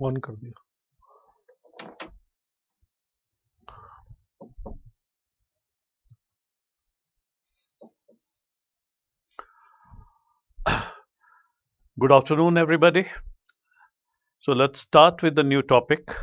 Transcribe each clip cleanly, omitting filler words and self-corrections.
On कर दिया। Good afternoon, everybody. So let's start with the new topic.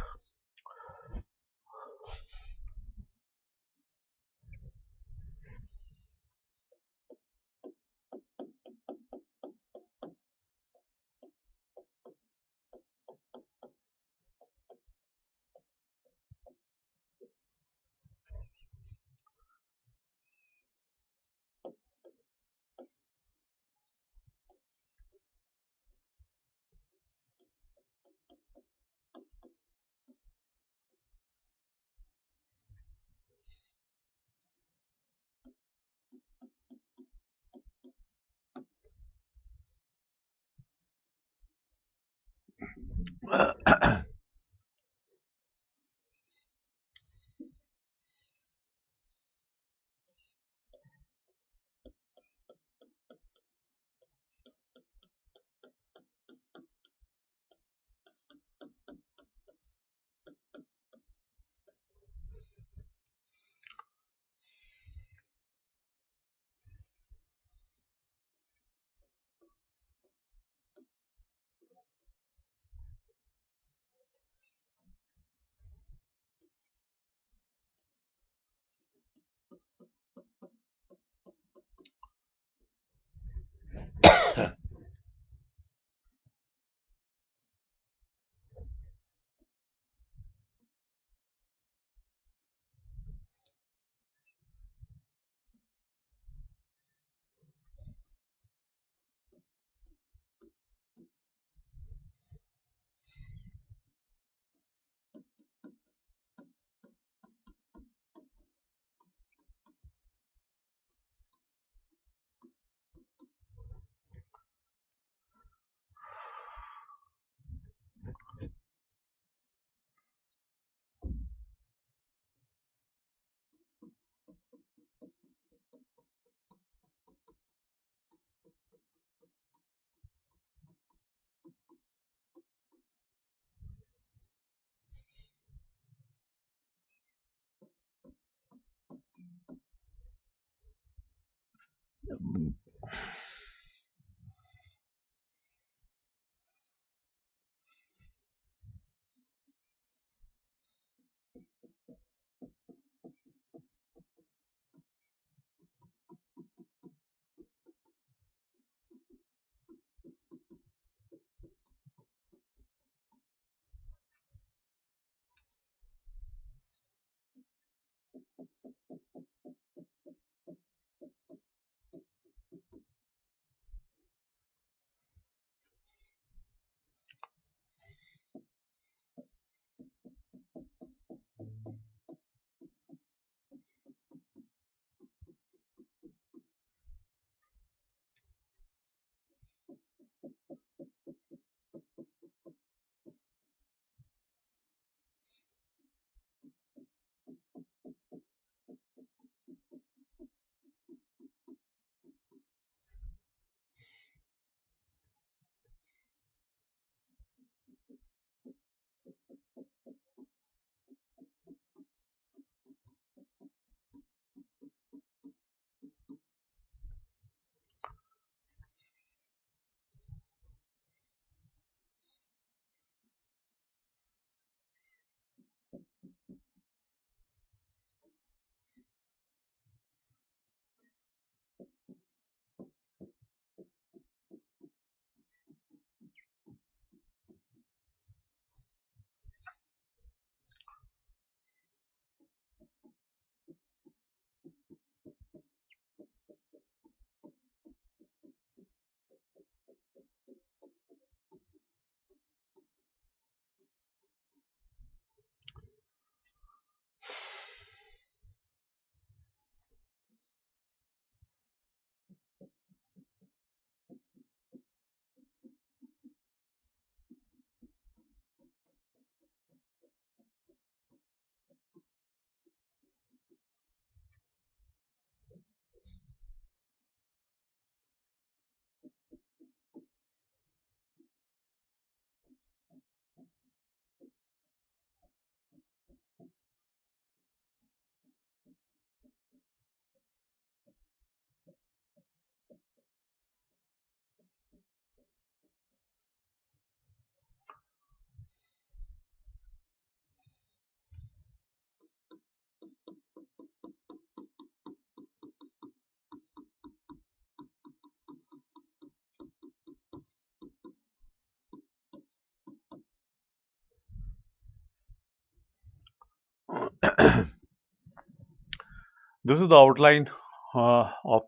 This is the outline of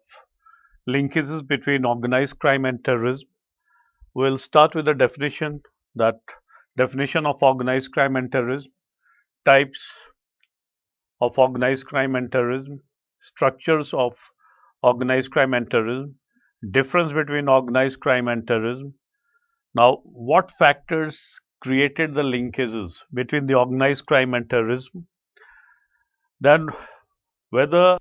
linkages between organized crime and terrorism. We'll start with the definition, that definition of organized crime and terrorism, types of organized crime and terrorism, structures of organized crime and terrorism, difference between organized crime and terrorism. Now, what factors created the linkages between the organized crime and terrorism? Then, whether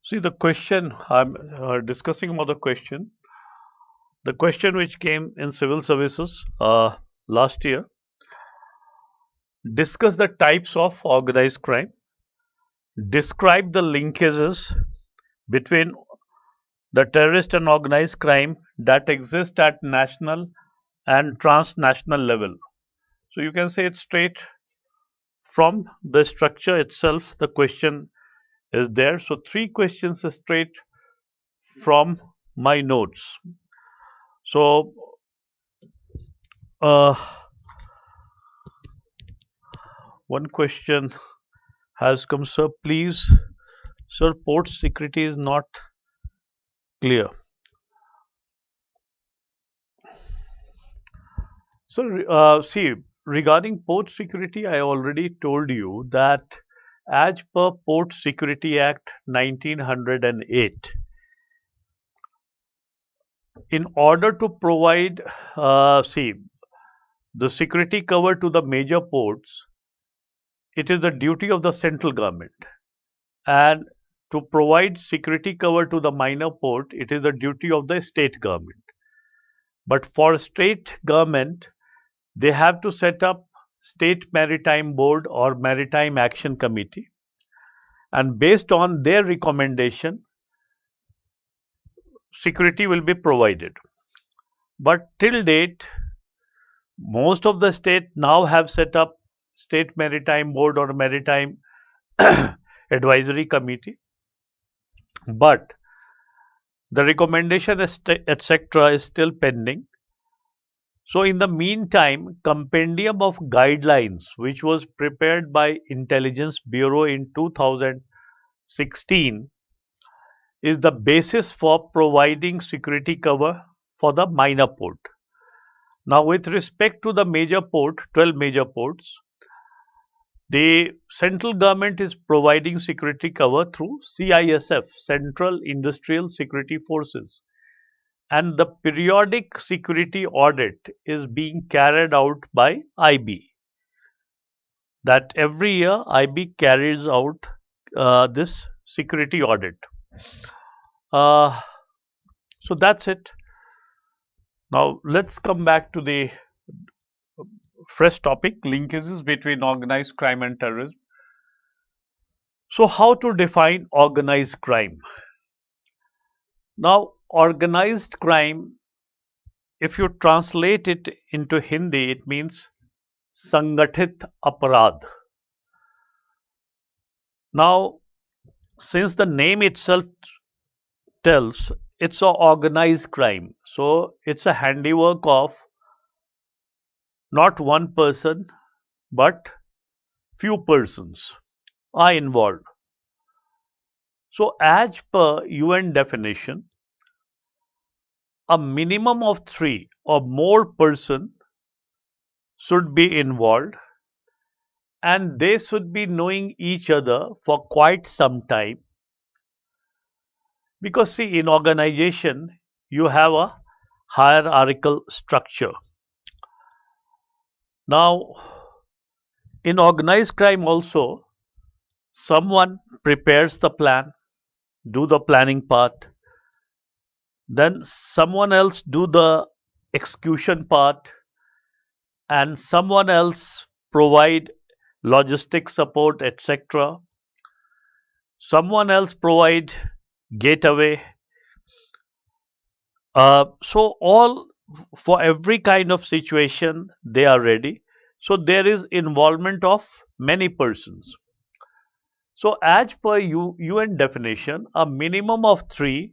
see the question I'm discussing about the question which came in civil services last year, discuss the types of organized crime, describe the linkages between the terrorist and organized crime that exist at national and transnational level. So you can say it's straight from the structure itself, the question is there. So three questions are straight from my notes. So one question has come, sir, please, sir, port security is not clear. So see, regarding port security, I already told you that as per Port Security Act 1908, in order to provide see the security cover to the major ports, it is the duty of the central government, and to provide security cover to the minor port, it is the duty of the state government. But for state government, they have to set up State Maritime Board or Maritime Action Committee, and based on their recommendation, security will be provided. But till date, most of the state now have set up State Maritime Board or Maritime Advisory Committee, but the recommendation etc. is still pending. So in the meantime, compendium of guidelines which was prepared by Intelligence Bureau in 2016 is the basis for providing security cover for the minor port. Now with respect to the major port, 12 major ports, the central government is providing security cover through CISF, Central Industrial Security Forces, and the periodic security audit is being carried out by IB. That every year IB carries out this security audit. So that's it. Now let's come back to the fresh topic, linkages between organized crime and terrorism. So how to define organized crime? Now, organized crime, if you translate it into Hindi, it means Sangathit Aparadh. Now, since the name itself tells it's a organized crime, so it's a handiwork of not one person but few persons are involved. So, as per UN definition, a minimum of three or more person should be involved, and they should be knowing each other for quite some time, because see, in organization you have a hierarchical structure. Now, in organized crime also, someone prepares the plan, do the planning part, then someone else do the execution part, and someone else provide logistic support, etc. Someone else provide gateway. So all, for every kind of situation they are ready. So there is involvement of many persons. So as per UN definition, a minimum of three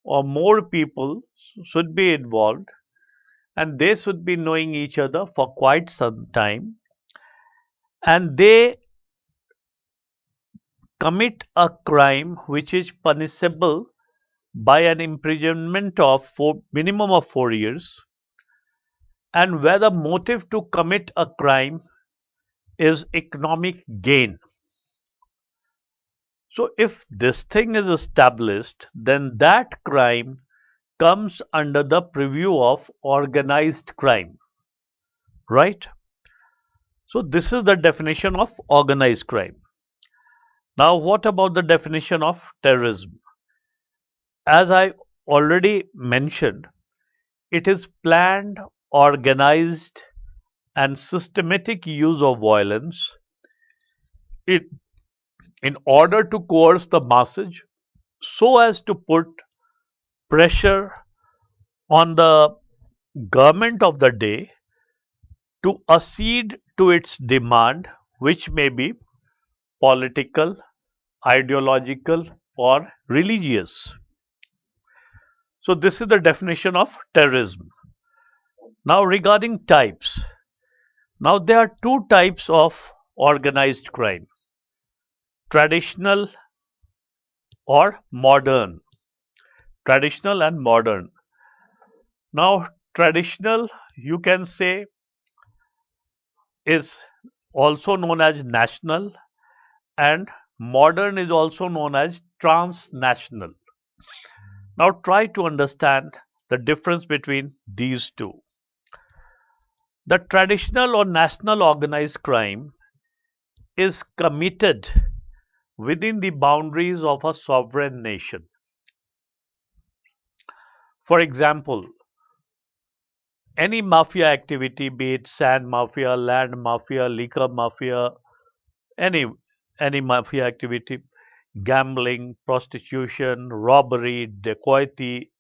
or more people should be involved, and they should be knowing each other for quite some time, and they commit a crime which is punishable by an imprisonment of minimum of 4 years, and where the motive to commit a crime is economic gain. So if this thing is established, then that crime comes under the purview of organized crime, right? So this is the definition of organized crime. Now, what about the definition of terrorism? As I already mentioned, it is planned, organized, and systematic use of violence it, in order to coerce the masses so as to put pressure on the government of the day to accede to its demand, which may be political, ideological, or religious. So, this is the definition of terrorism. Now, regarding types, now there are two types of organized crime: traditional or modern. Traditional and modern. Now, traditional, you can say, is also known as national, and modern is also known as transnational. Now, try to understand the difference between these two. The traditional or national organized crime is committed within the boundaries of a sovereign nation. For example, any mafia activity, be it sand mafia, land mafia, liquor mafia, any any mafia activity, gambling, prostitution, robbery, dacoity,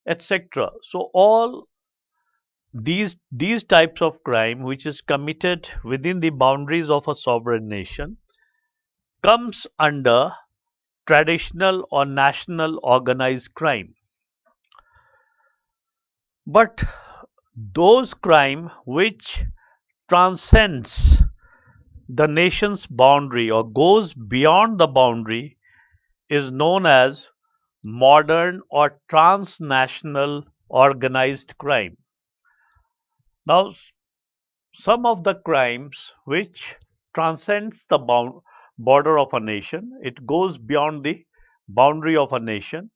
etc. So all these types of crime which is committed within the boundaries of a sovereign nation comes under traditional or national organized crime. But those crime which transcends the nation's boundary or goes beyond the boundary is known as modern or transnational organized crime. Now, some of the crimes which transcends the border of a nation, it goes beyond the boundary of a nation,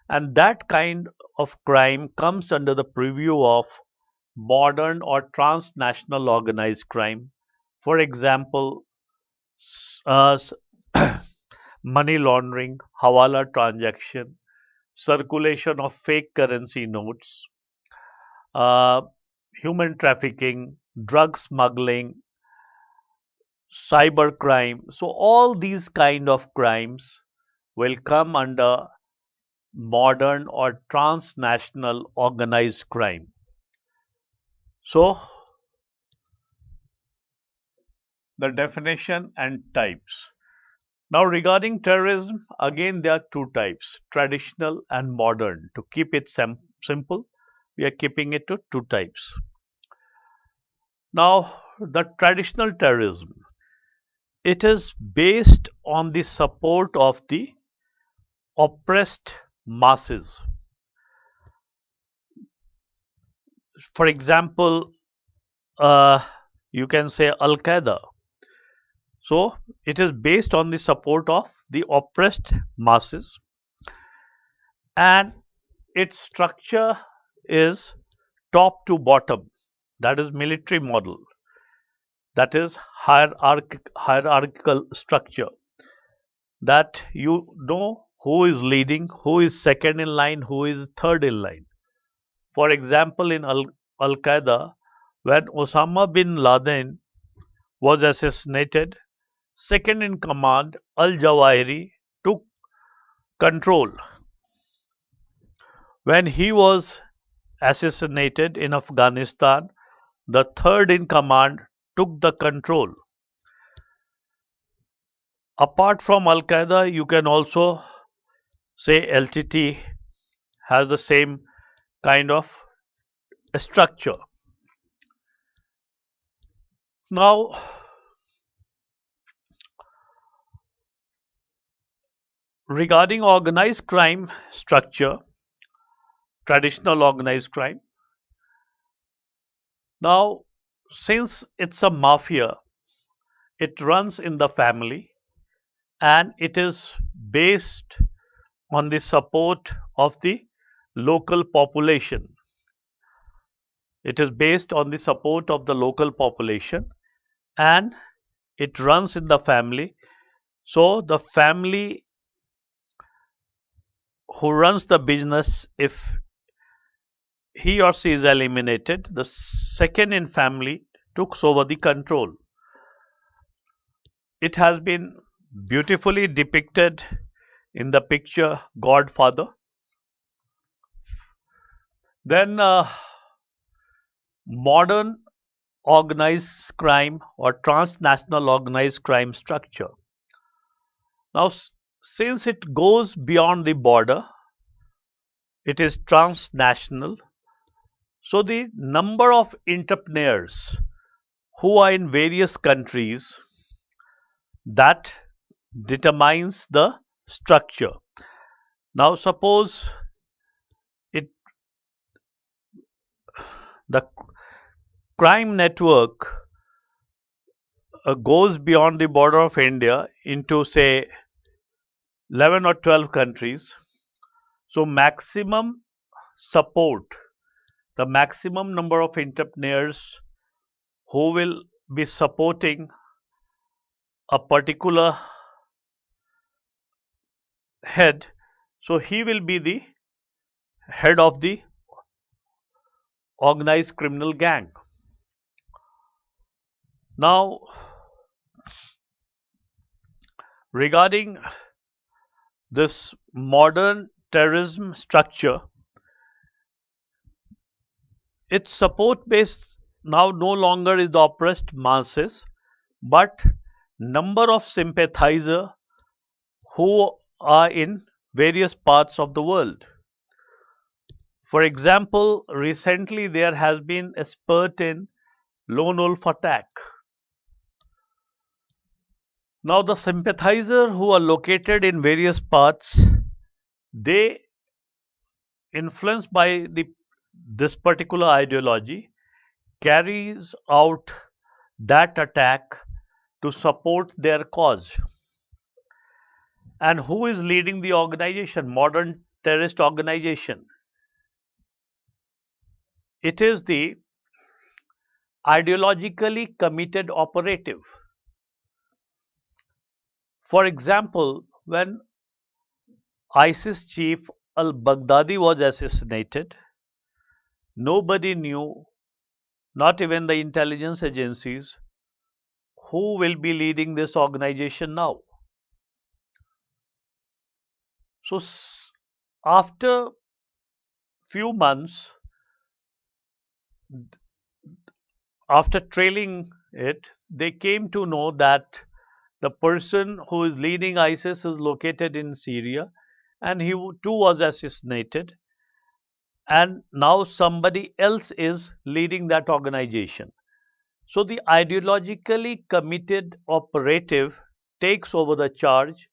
and that kind of crime comes under the purview of modern or transnational organized crime. For example, uh, money laundering, hawala transaction, circulation of fake currency notes, uh, human trafficking, drug smuggling, cyber crime. So all these kind of crimes will come under modern or transnational organized crime? So, the definition and types. Now, regarding terrorism, again there are two types, traditional and modern. To keep it simple, we are keeping it to two types. Now, the traditional terrorism, it is based on the support of the oppressed masses. For example, you can say Al Qaeda. So, it is based on the support of the oppressed masses, and its structure is top to bottom, that is military model, that is hierarchical structure, that you know who is leading, who is second in line, who is third in line. For example, in Al Qaeda, when Osama bin Laden was assassinated, second in command Al Zawahiri took control. When he was assassinated in Afghanistan, the third in command took the control. Apart from Al Qaeda, you can also say LTT has the same kind of structure. Now, regarding organized crime structure, traditional organized crime, now since it's a mafia, it runs in the family and it is based on the support of the local population. It is based on the support of the local population and it runs in the family. So the family who runs the business, if he or she is eliminated, the second in family takes over the control. It has been beautifully depicted in the picture Godfather. Then modern organized crime or transnational organized crime structure. Now, since it goes beyond the border, it is transnational. So the number of entrepreneurs who are in various countries, that determines the structure. Now suppose the crime network goes beyond the border of India into say 11 or 12 countries. So maximum support, the maximum number of entrepreneurs who will be supporting a particular head, so he will be the head of the organized criminal gang. Now, regarding this modern terrorism structure, its support base now no longer is the oppressed masses, but number of sympathizers who are in various parts of the world. For example, recently there has been a spurt in lone wolf attack. Now the sympathizers who are located in various parts, they influenced by this particular ideology carries out that attack to support their cause. And who is leading the organization, modern terrorist organization? It is the ideologically committed operative. For example, when ISIS chief al-Baghdadi was assassinated, nobody knew, not even the intelligence agencies, who will be leading this organization now. So after few months, after trailing it, they came to know that the person who is leading ISIS is located in Syria, and he too was assassinated, and now somebody else is leading that organization. So the ideologically committed operative takes over the charge.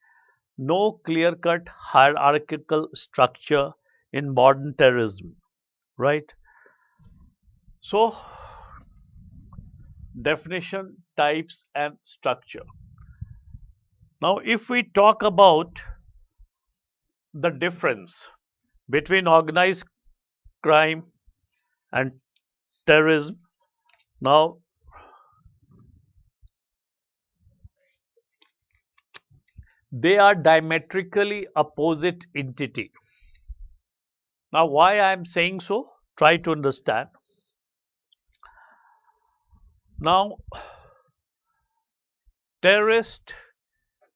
No clear-cut hierarchical structure in modern terrorism, right? So, definition, types, and structure. Now, if we talk about the difference between organized crime and terrorism, now they are diametrically opposite entity. Now, why I am saying so? Try to understand. Now, terrorists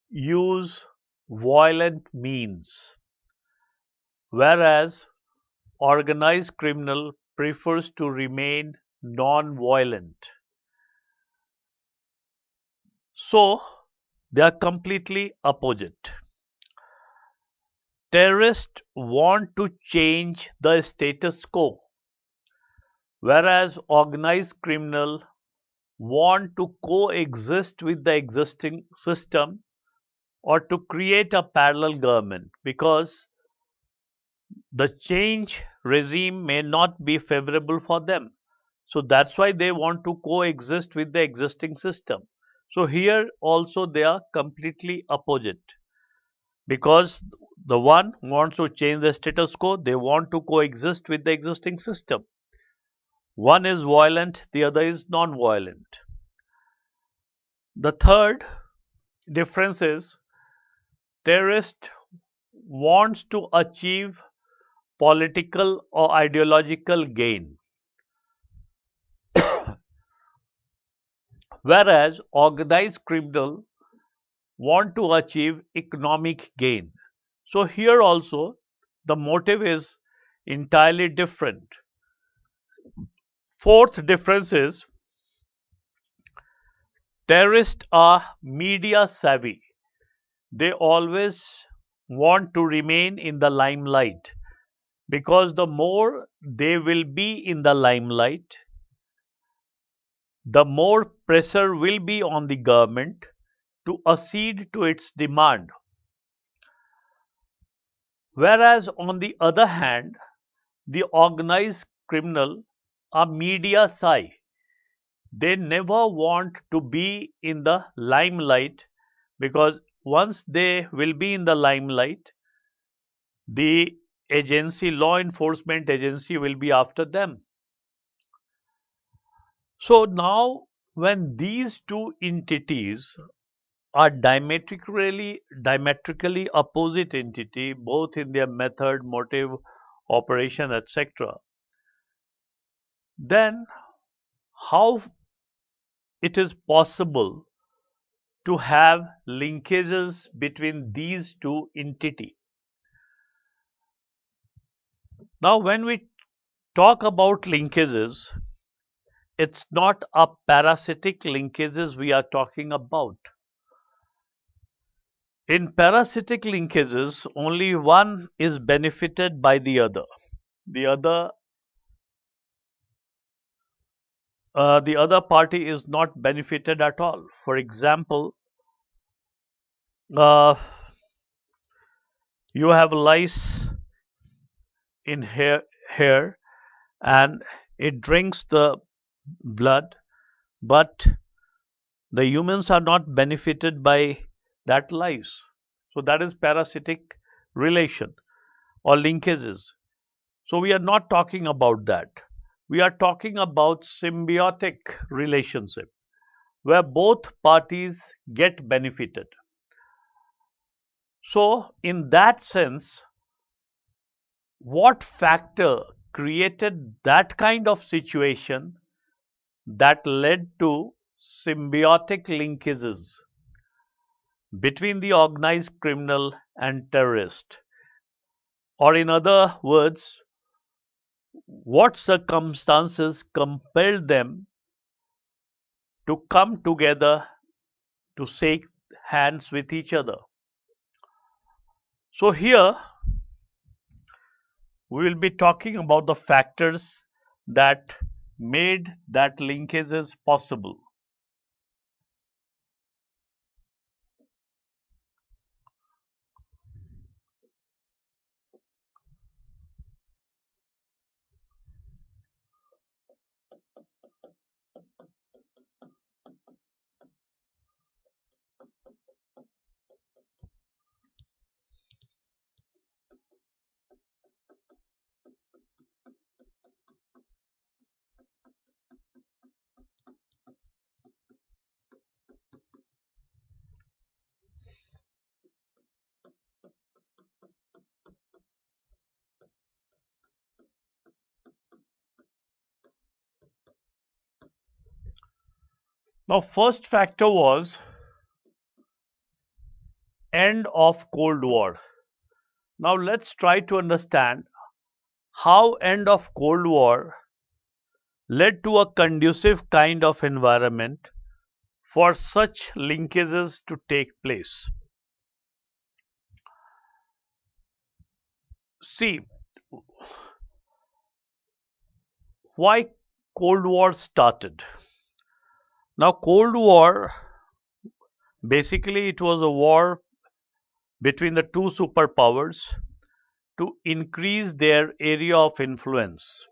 use violent means, whereas organized criminal prefers to remain non-violent. So, they are completely opposite. Terrorists want to change the status quo, whereas organized criminal want to coexist with the existing system or to create a parallel government, because the change regime may not be favorable for them. So that's why they want to coexist with the existing system. So here also they are completely opposite, because the one wants to change the status quo, they want to coexist with the existing system. One is violent, the other is non-violent. The third difference is terrorist wants to achieve political or ideological gain, whereas organized criminal want to achieve economic gain. So here also the motive is entirely different. Fourth difference is terrorists are media savvy. They always want to remain in the limelight, because the more they will be in the limelight, the more pressure will be on the government to accede to its demand. Whereas on the other hand, the organized criminal are media shy. They never want to be in the limelight, because once they will be in the limelight, the law enforcement agency will be after them. So now when these two entities are diametrically opposite entity, both in their method, motive, operation, etc., then how it is possible to have linkages between these two entities? Now, when we talk about linkages, it's not a parasitic linkages we are talking about. In parasitic linkages, only one is benefited by the other. The other party is not benefited at all. For example, uh, you have lice in hair and it drinks the blood, but the humans are not benefited by that lice. So that is parasitic relation or linkages. So we are not talking about that. We are talking about symbiotic relationship where both parties get benefited. So in that sense, what factor created that kind of situation that led to symbiotic linkages between the organized criminal and terrorist? Or in other words, what circumstances compelled them to come together to shake hands with each other. So here we will be talking about the factors that made that linkages possible. Now, first factor was end of Cold War. Now let's try to understand how end of Cold War led to a conducive kind of environment for such linkages to take place. See, why Cold War started. Now Cold War, basically it was a war between the two superpowers to increase their area of influence,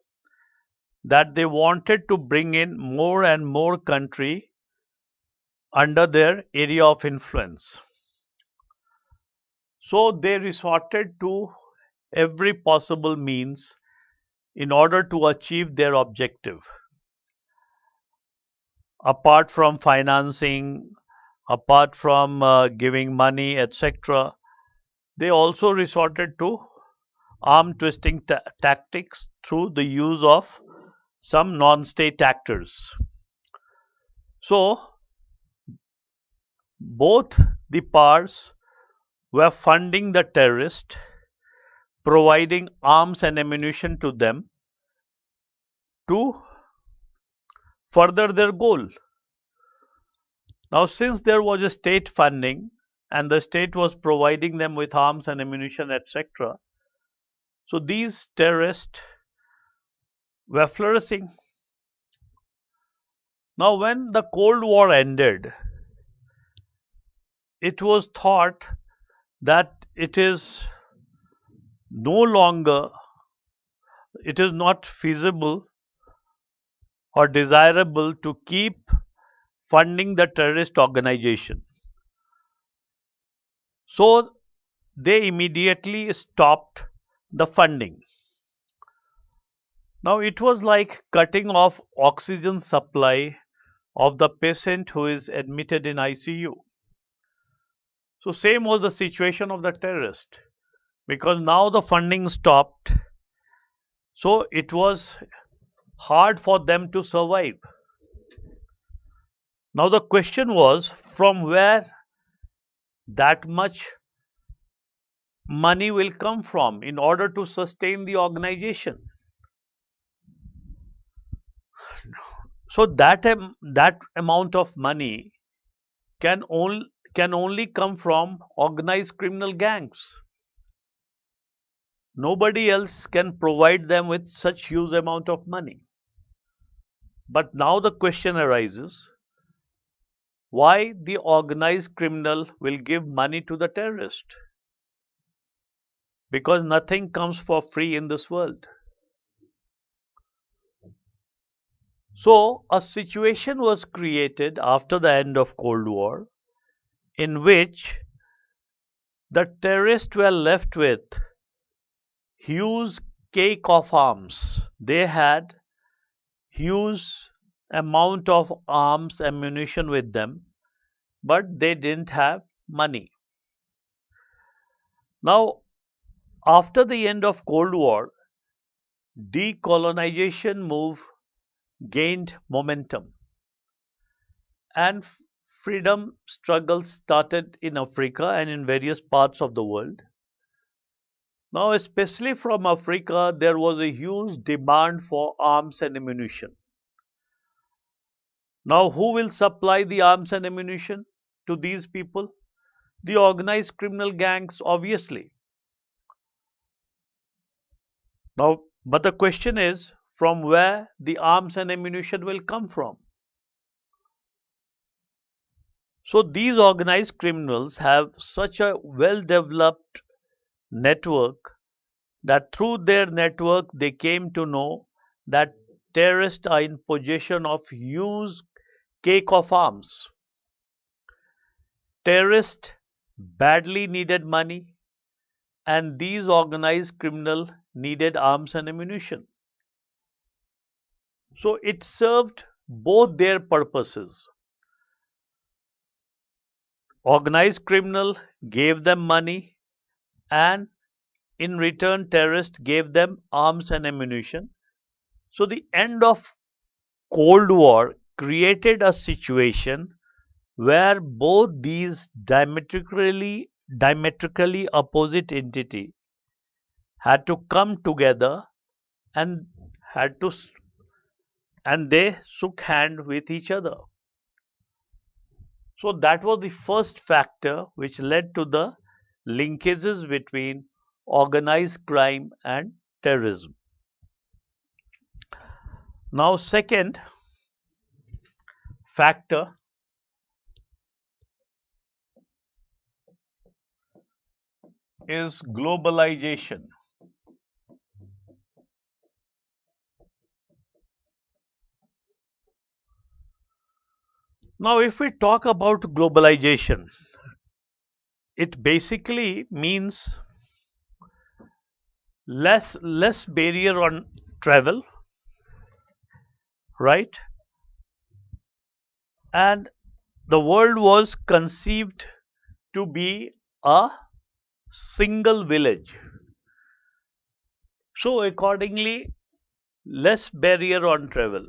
that they wanted to bring in more and more country under their area of influence. So they resorted to every possible means in order to achieve their objective. Apart from financing, apart from giving money, etc., they also resorted to arm twisting tactics through the use of some non-state actors. So both the powers were funding the terrorists, providing arms and ammunition to them to further their goal. Now, since there was a state funding and the state was providing them with arms and ammunition, etc., so these terrorists were flourishing. Now, when the Cold War ended, it was thought that it is no longer, it is not feasible or desirable to keep funding the terrorist organization. So they immediately stopped the funding. Now it was like cutting off oxygen supply of the patient who is admitted in ICU. So same was the situation of the terrorist, because now the funding stopped, so it was hard for them to survive. Now the question was, from where that much money will come from in order to sustain the organization. So that amount of money can only come from organized criminal gangs. Nobody else can provide them with such huge amount of money. But now the question arises, why the organized criminal will give money to the terrorist? Because nothing comes for free in this world. So a situation was created after the end of Cold War in which the terrorists were left with huge cake of arms. They had huge amount of arms, ammunition with them, but they didn't have money. Now, after the end of Cold War, decolonization move gained momentum and freedom struggles started in Africa and in various parts of the world. Now, especially from Africa, there was a huge demand for arms and ammunition. Now, who will supply the arms and ammunition to these people? The organized criminal gangs, obviously. Now, but the question is from where the arms and ammunition will come from. So, these organized criminals have such a well developed network that through their network they came to know that terrorists are in possession of huge cake of arms. Terrorists badly needed money and these organized criminals needed arms and ammunition. So it served both their purposes. Organized criminal gave them money and in return terrorists gave them arms and ammunition. So the end of Cold War created a situation where both these diametrically opposite entity had to come together and had to and they shook hand with each other. So that was the first factor which led to the linkages between organized crime and terrorism. Now, second factor is globalization. Now, if we talk about globalization, it basically means less barrier on travel, right? And the world was conceived to be a single village. So accordingly, less barrier on travel.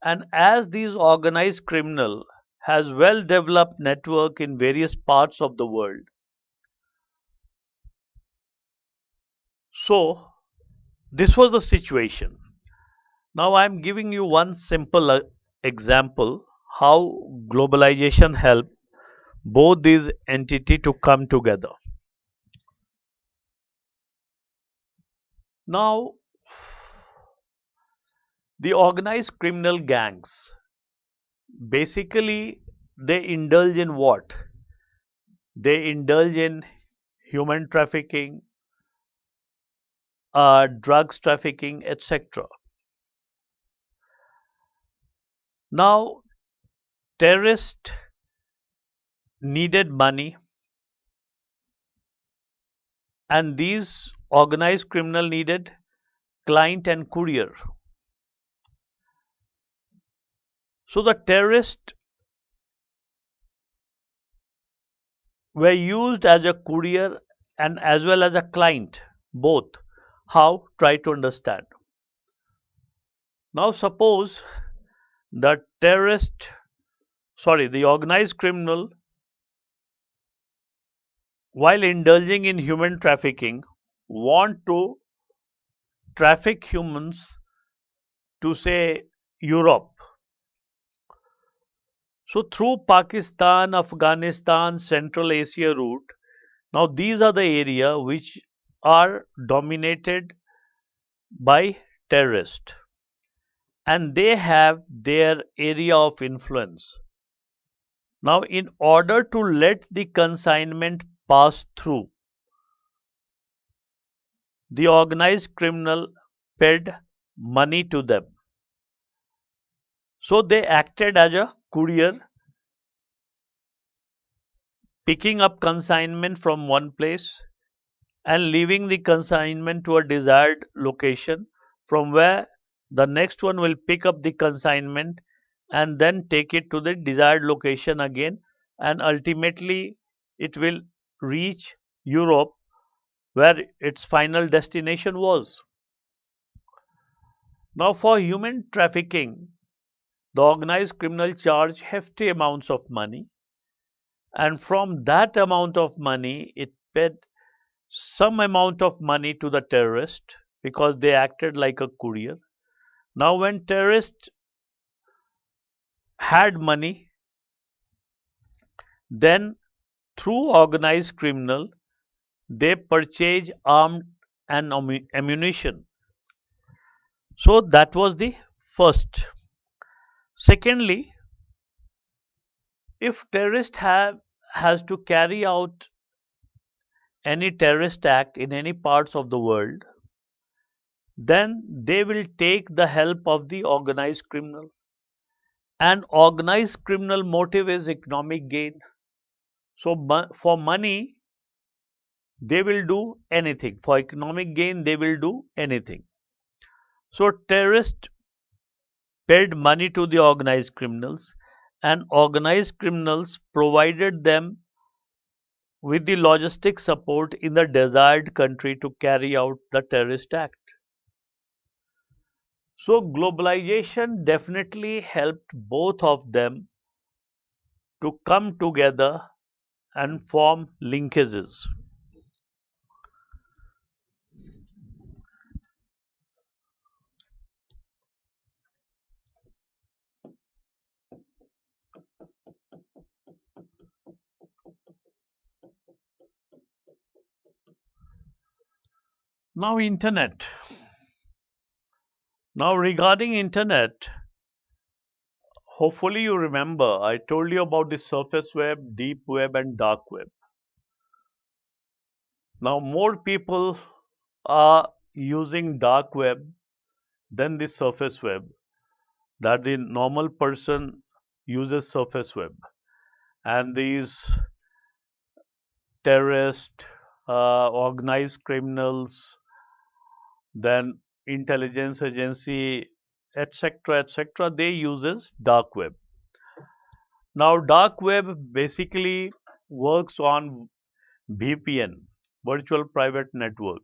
And as these organized criminal has well developed network in various parts of the world. So this was the situation. Now I am giving you one simple example how globalization helped both these entities to come together. Now the organized criminal gangs basically they indulge in what? They indulge in human trafficking, drugs trafficking, etc. Now, terrorists needed money, and these organized criminal needed client and courier. So the terrorists were used as a courier and as well as a client, both. How? Try to understand. Now suppose the the organized criminal, while indulging in human trafficking, want to traffic humans to say Europe. So through Pakistan, Afghanistan, Central Asia route, now these are the area which are dominated by terrorists and they have their area of influence. Now in order to let the consignment pass through, the organized criminal paid money to them. So they acted as a courier, picking up consignment from one place and leaving the consignment to a desired location from where the next one will pick up the consignment and then take it to the desired location again, and ultimately it will reach Europe where its final destination was. Now for human trafficking, the organized criminal charge hefty amounts of money, and from that amount of money it paid some amount of money to the terrorist because they acted like a courier. Now, when terrorists had money, then through organized criminal, they purchase armed and ammunition. So that was the first. Secondly, if terrorist has to carry out any terrorist act in any parts of the world, then they will take the help of the organized criminal. And organized criminal motive is economic gain. So for money, they will do anything. For economic gain, they will do anything. So terrorists paid money to the organized criminals, and organized criminals provided them with the logistic support in the desired country to carry out the terrorist act. So globalization definitely helped both of them to come together and form linkages. Now internet. Now regarding internet, hopefully you remember I told you about the surface web, deep web and dark web. Now more people are using dark web than the surface web, that the normal person uses surface web, and these terrorists, organized criminals, then intelligence agency, etc., they uses dark web. Now dark web basically works on VPN, virtual private network.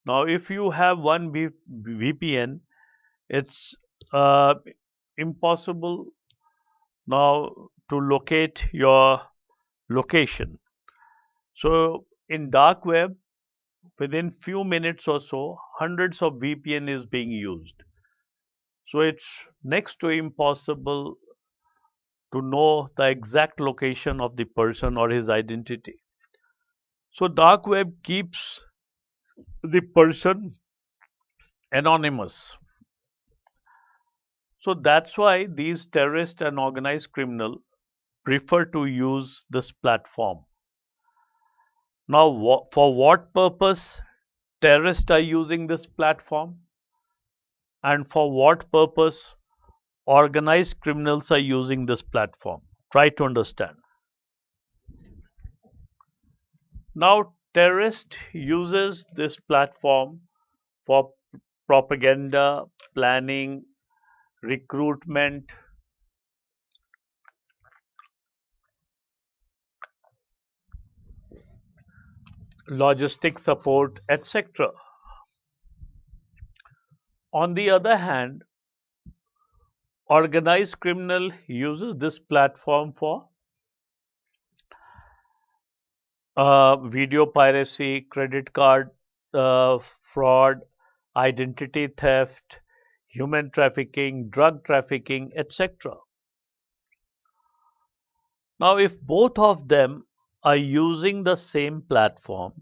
Now if you have one VPN, it's impossible now to locate your location. So in dark web, within few minutes or so, hundreds of VPN is being used. So it's next to impossible to know the exact location of the person or his identity. So dark web keeps the person anonymous. So that's why these terrorists and organized criminal prefer to use this platform. Now, for what purpose terrorists are using this platform, and for what purpose organized criminals are using this platform? Try to understand. Now, terrorist uses this platform for propaganda, planning, recruitment, logistic support, etc. On the other hand, organized criminal uses this platform for video piracy, credit card fraud, identity theft, human trafficking, drug trafficking, etc. Now, if both of them are using the same platform,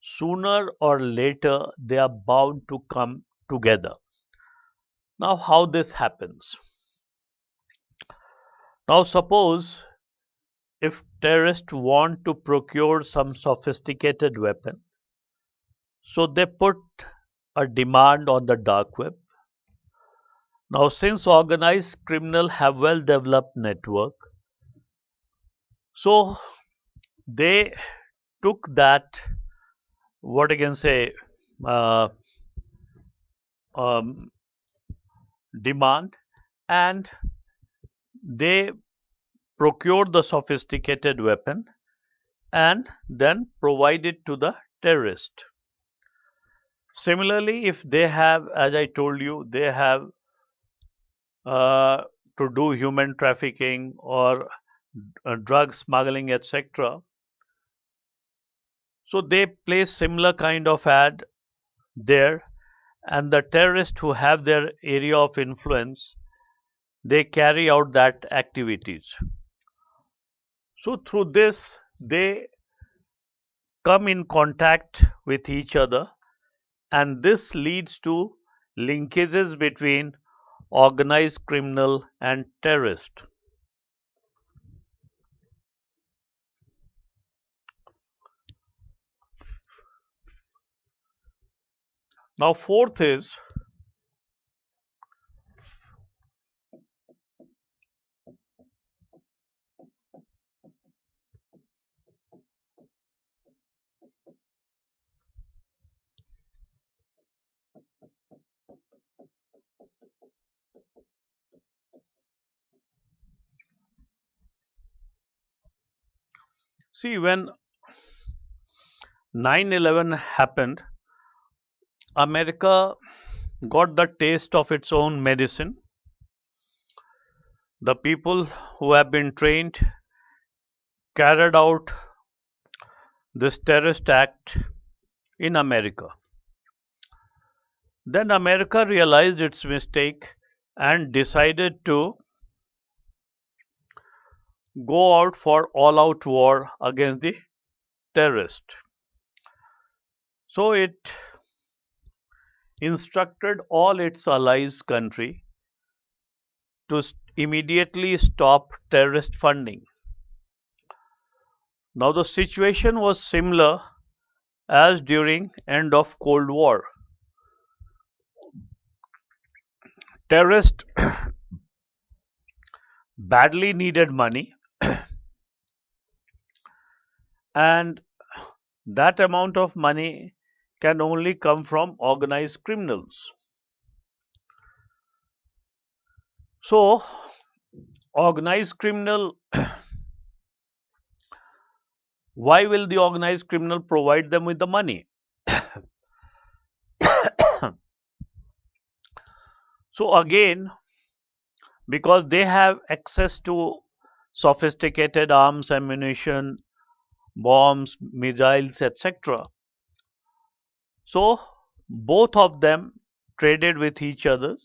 sooner or later they are bound to come together. Now, how this happens? Now, suppose if terrorists want to procure some sophisticated weapon, so they put a demand on the dark web. Now, since organized criminal have well developed network, so they took that, what I can say, uh, um, demand, and they procured the sophisticated weapon and then provide it to the terrorist. Similarly, if they have, as I told you, they have uh, to do human trafficking or drug smuggling, etc. So they place similar kind of ad there, and the terrorists who have their area of influence, they carry out that activities. So through this, they come in contact with each other, and this leads to linkages between organized criminal and terrorist. Now, fourth is, see, when 9/11 happened, America got the taste of its own medicine. The people who have been trained carried out this terrorist act in America. Then America realized its mistake and decided to go out for all-out war against the terrorists. So it instructed all its allies country to immediately stop terrorist funding. Now the situation was similar as during end of Cold War. Terrorists badly needed money, and that amount of money can only come from organized criminals. So organized criminal, why will the organized criminal provide them with the money? So again, because they have access to sophisticated arms, ammunition, bombs, missiles, etc. So both of them traded with each other,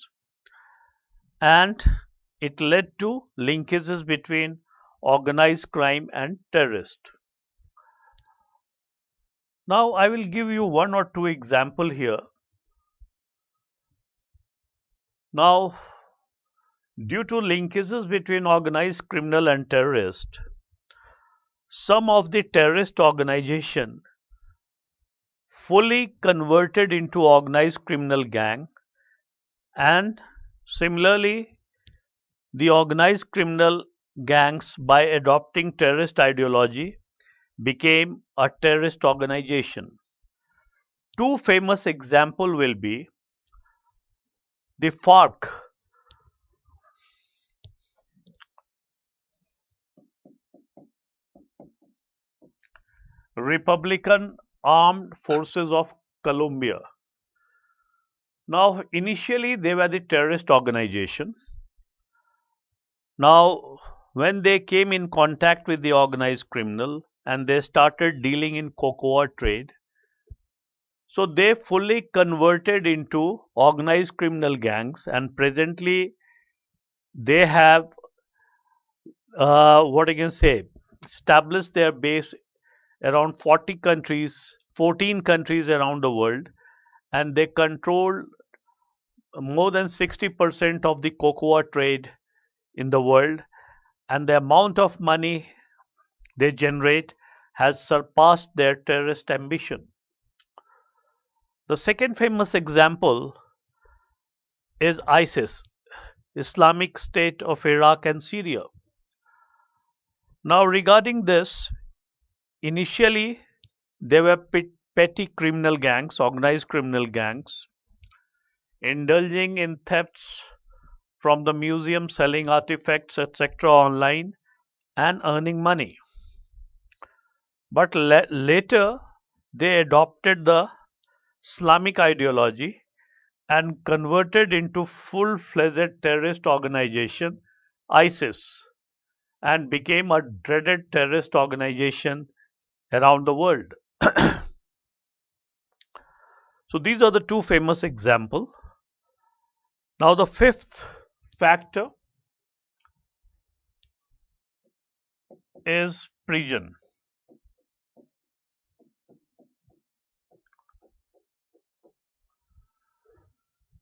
and it led to linkages between organized crime and terrorist. Now I will give you one or two examples here. Now, due to linkages between organized criminal and terrorist, some of the terrorist organization fully converted into organized criminal gang, and similarly the organized criminal gangs, by adopting terrorist ideology, became a terrorist organization. Two famous examples will be the FARC, Republican Armed Forces of Colombia. Now, initially they were the terrorist organization. Now, when they came in contact with the organized criminal and they started dealing in cocoa trade, so they fully converted into organized criminal gangs, and presently they have what I can say, established their base around 40 countries, 14 countries around the world, and they control more than 60% of the cocoa trade in the world, and the amount of money they generate has surpassed their terrorist ambition. The second famous example is ISIS, Islamic State of Iraq and Syria. Now, regarding this, initially they were petty criminal gangs, organized criminal gangs, indulging in thefts from the museum, selling artifacts, etc. online and earning money. But later they adopted the Islamic ideology and converted into full-fledged terrorist organization, ISIS, and became a dreaded terrorist organization around the world. So these are the two famous examples. Now the fifth factor is prison.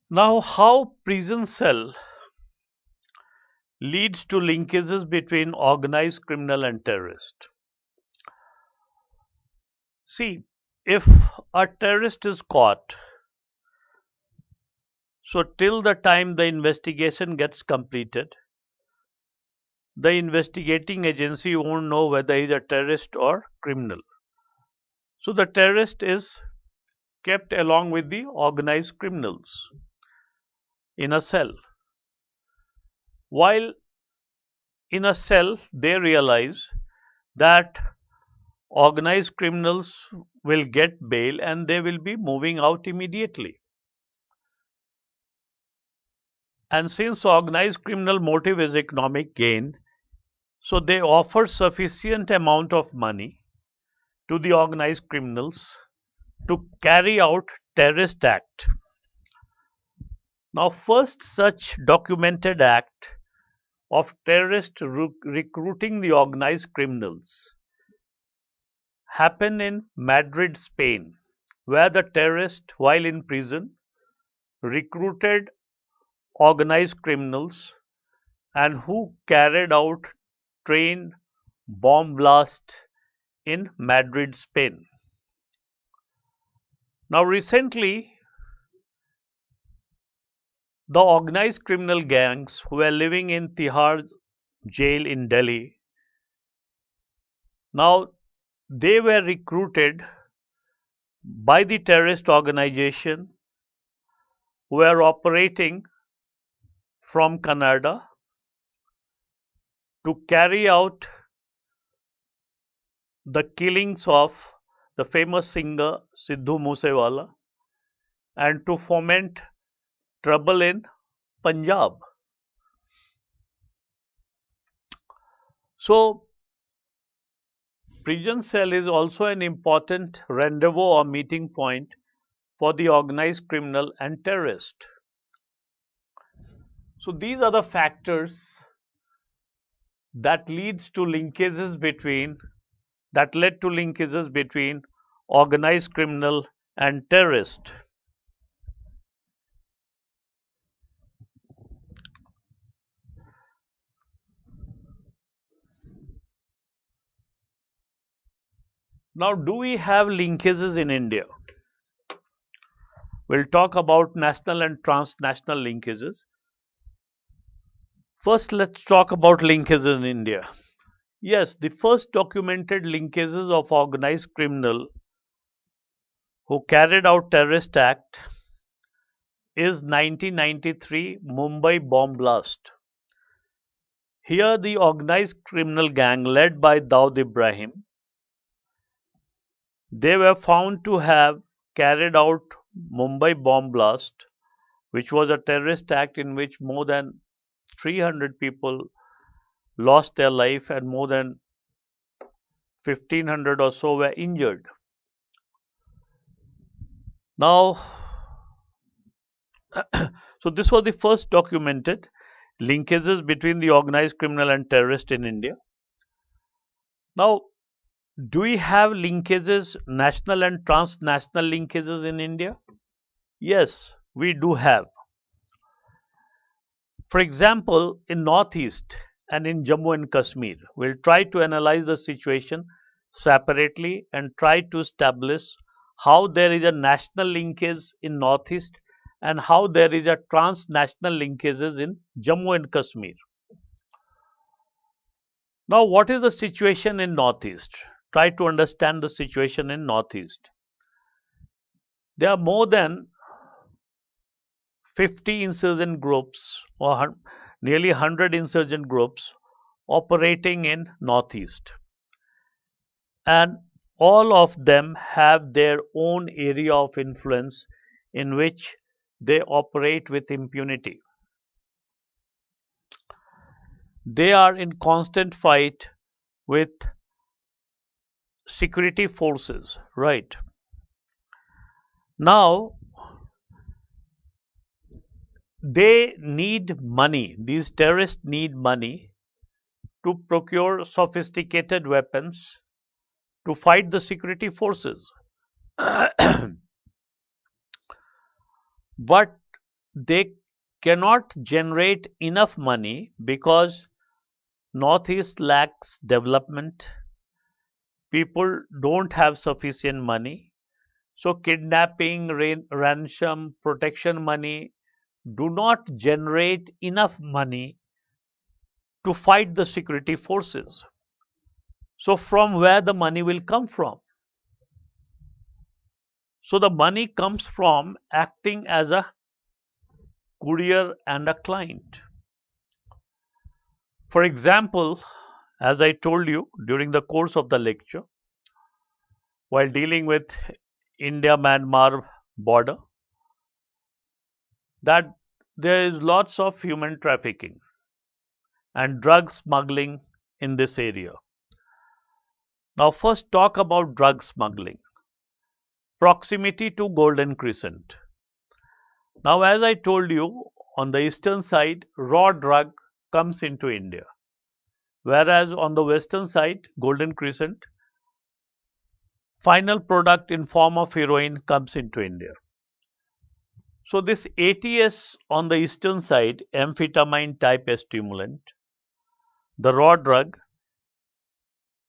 Now how prison cell leads to linkages between organized criminal and terrorist. See, if a terrorist is caught, so till the time the investigation gets completed, the investigating agency won't know whether he's a terrorist or criminal. So the terrorist is kept along with the organized criminals in a cell. While in a cell, they realize that organized criminals will get bail and they will be moving out immediately. And since organized criminal motive is economic gain, so they offer sufficient amount of money to the organized criminals to carry out terrorist act. Now first such documented act of terrorist recruiting the organized criminals happened in Madrid, Spain, where the terrorist, while in prison, recruited organized criminals and who carried out train bomb blast in Madrid, Spain. Now recently, the organized criminal gangs who were living in Tihar jail in Delhi, now they were recruited by the terrorist organization who were operating from Canada to carry out the killings of the famous singer Sidhu Moosewala and to foment trouble in Punjab. So prison cell is also an important rendezvous or meeting point for the organized criminal and terrorist. So these are the factors that leads to linkages between that led to linkages between organized criminal and terrorist. Now, do we have linkages in India? We'll talk about national and transnational linkages. First, let's talk about linkages in India. Yes, the first documented linkages of organized criminal who carried out terrorist act is 1993 Mumbai bomb blast. Here the organized criminal gang led by Daud Ibrahim, they were found to have carried out Mumbai bomb blast, which was a terrorist act in which more than 300 people lost their life and more than 1500 or so were injured. Now, so this was the first documented linkages between the organized criminal and terrorist in India. Now, do we have linkages, national and transnational linkages in India? Yes, we do have. For example, in Northeast and in Jammu and Kashmir, we'll try to analyze the situation separately and try to establish how there is a national linkage in Northeast and how there is a transnational linkages in Jammu and Kashmir. Now, what is the situation in Northeast? Try to understand the situation in Northeast. There are more than 50 insurgent groups or nearly 100 insurgent groups operating in Northeast. And all of them have their own area of influence in which they operate with impunity. They are in constant fight with security forces, right? Now, they need money. These terrorists need money to procure sophisticated weapons to fight the security forces. But they cannot generate enough money because Northeast lacks development. People don't have sufficient money. So kidnapping, ransom, protection money do not generate enough money to fight the security forces. So from where the money will come from? So the money comes from acting as a courier and a client. For example, as I told you during the course of the lecture, while dealing with India-Myanmar border, that there is lots of human trafficking and drug smuggling in this area. Now first talk about drug smuggling. Proximity to Golden Crescent. Now as I told you, on the eastern side, raw drug comes into India, whereas on the western side, Golden Crescent, final product in form of heroin comes into India. So this ATS on the eastern side, amphetamine type stimulant, the raw drug,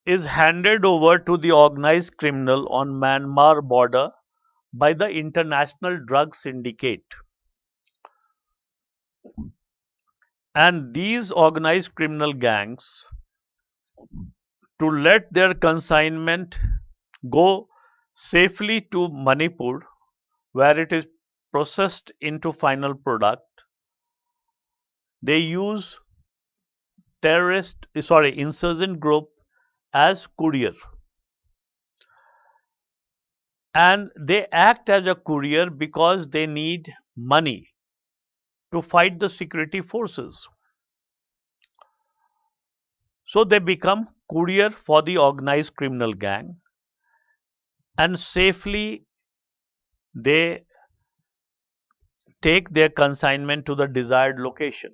is handed over to the organized criminal on Myanmar border by the international drug syndicate. And these organized criminal gangs, to let their consignment go safely to Manipur, where it is processed into final product, they use insurgent group as courier, and they act as a courier because they need money to fight the security forces. So they become courier for the organized criminal gang, and safely they take their consignment to the desired location.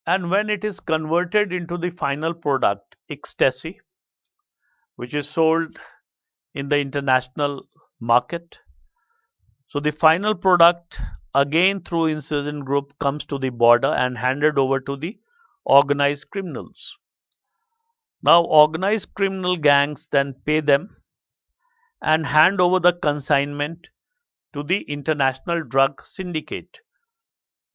And when it is converted into the final product, ecstasy, which is sold in the international market, so the final product again through insurgent group comes to the border and handed over to the organized criminals. Now organized criminal gangs then pay them and hand over the consignment to the international drug syndicate,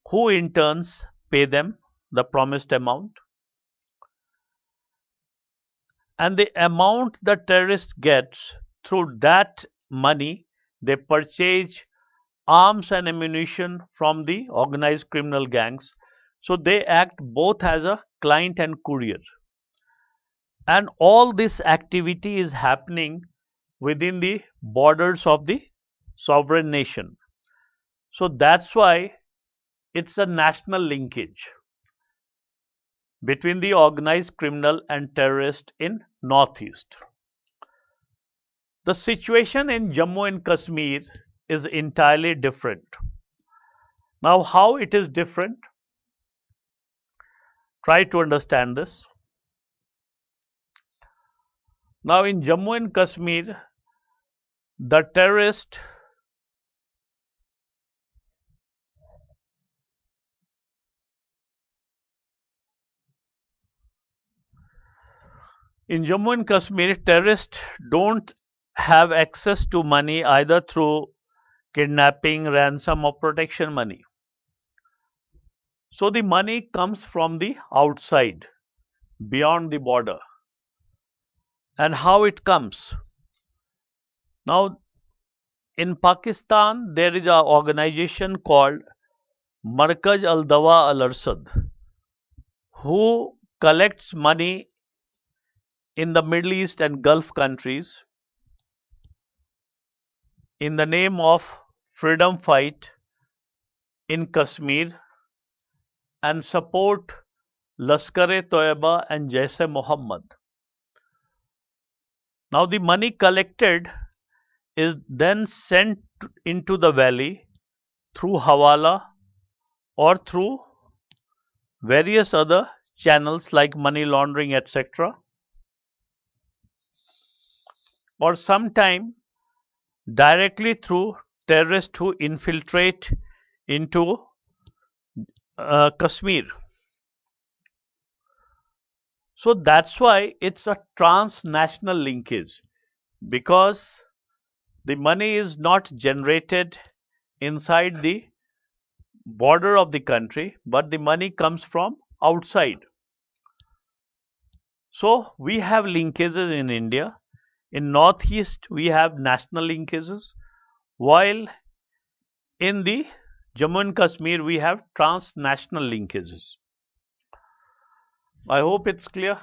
who in turns pay them the promised amount. And the amount the terrorist gets, through that money they purchase arms and ammunition from the organized criminal gangs. So they act both as a client and courier. And all this activity is happening within the borders of the sovereign nation. So that's why it's a national linkage between the organized criminal and terrorist in Northeast. The situation in Jammu and Kashmir is entirely different. Now, how it is different? Try to understand this. Now, in Jammu and Kashmir, the terrorist terrorists don't have access to money either through kidnapping, ransom, or protection money. So the money comes from the outside, beyond the border. And how it comes? Now, in Pakistan, there is an organization called Markaz al-Dawa al-Arsad, who collects money in the Middle East and Gulf countries in the name of freedom fight in Kashmir and support Lashkar-e-Toiba and Jaish-e-Mohammed. Now the money collected is then sent into the valley through hawala or through various other channels like money laundering, etc., or sometime directly through terrorists who infiltrate into Kashmir. So that's why it's a transnational linkage, because the money is not generated inside the border of the country, but the money comes from outside. So we have linkages in India. In Northeast, we have national linkages, while in the Jammu and Kashmir, we have transnational linkages. I hope it's clear.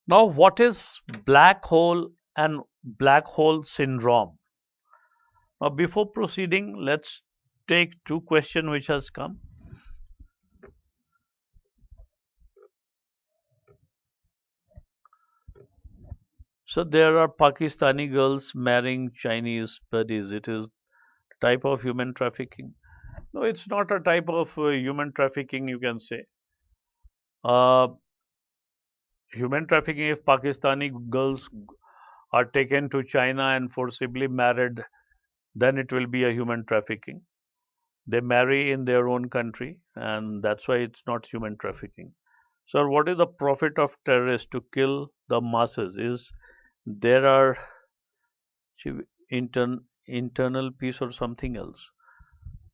Now, what is black hole and black hole syndrome? Now, before proceeding, let's take two questions which has come. So there are Pakistani girls marrying Chinese buddies. It is type of human trafficking. No, it's not a type of human trafficking, you can say. Uh, Human trafficking, if Pakistani girls are taken to China and forcibly married, then it will be a human trafficking. They marry in their own country, and that's why it's not human trafficking. So, what is the profit of terrorists to kill the masses? Is there are internal peace or something else?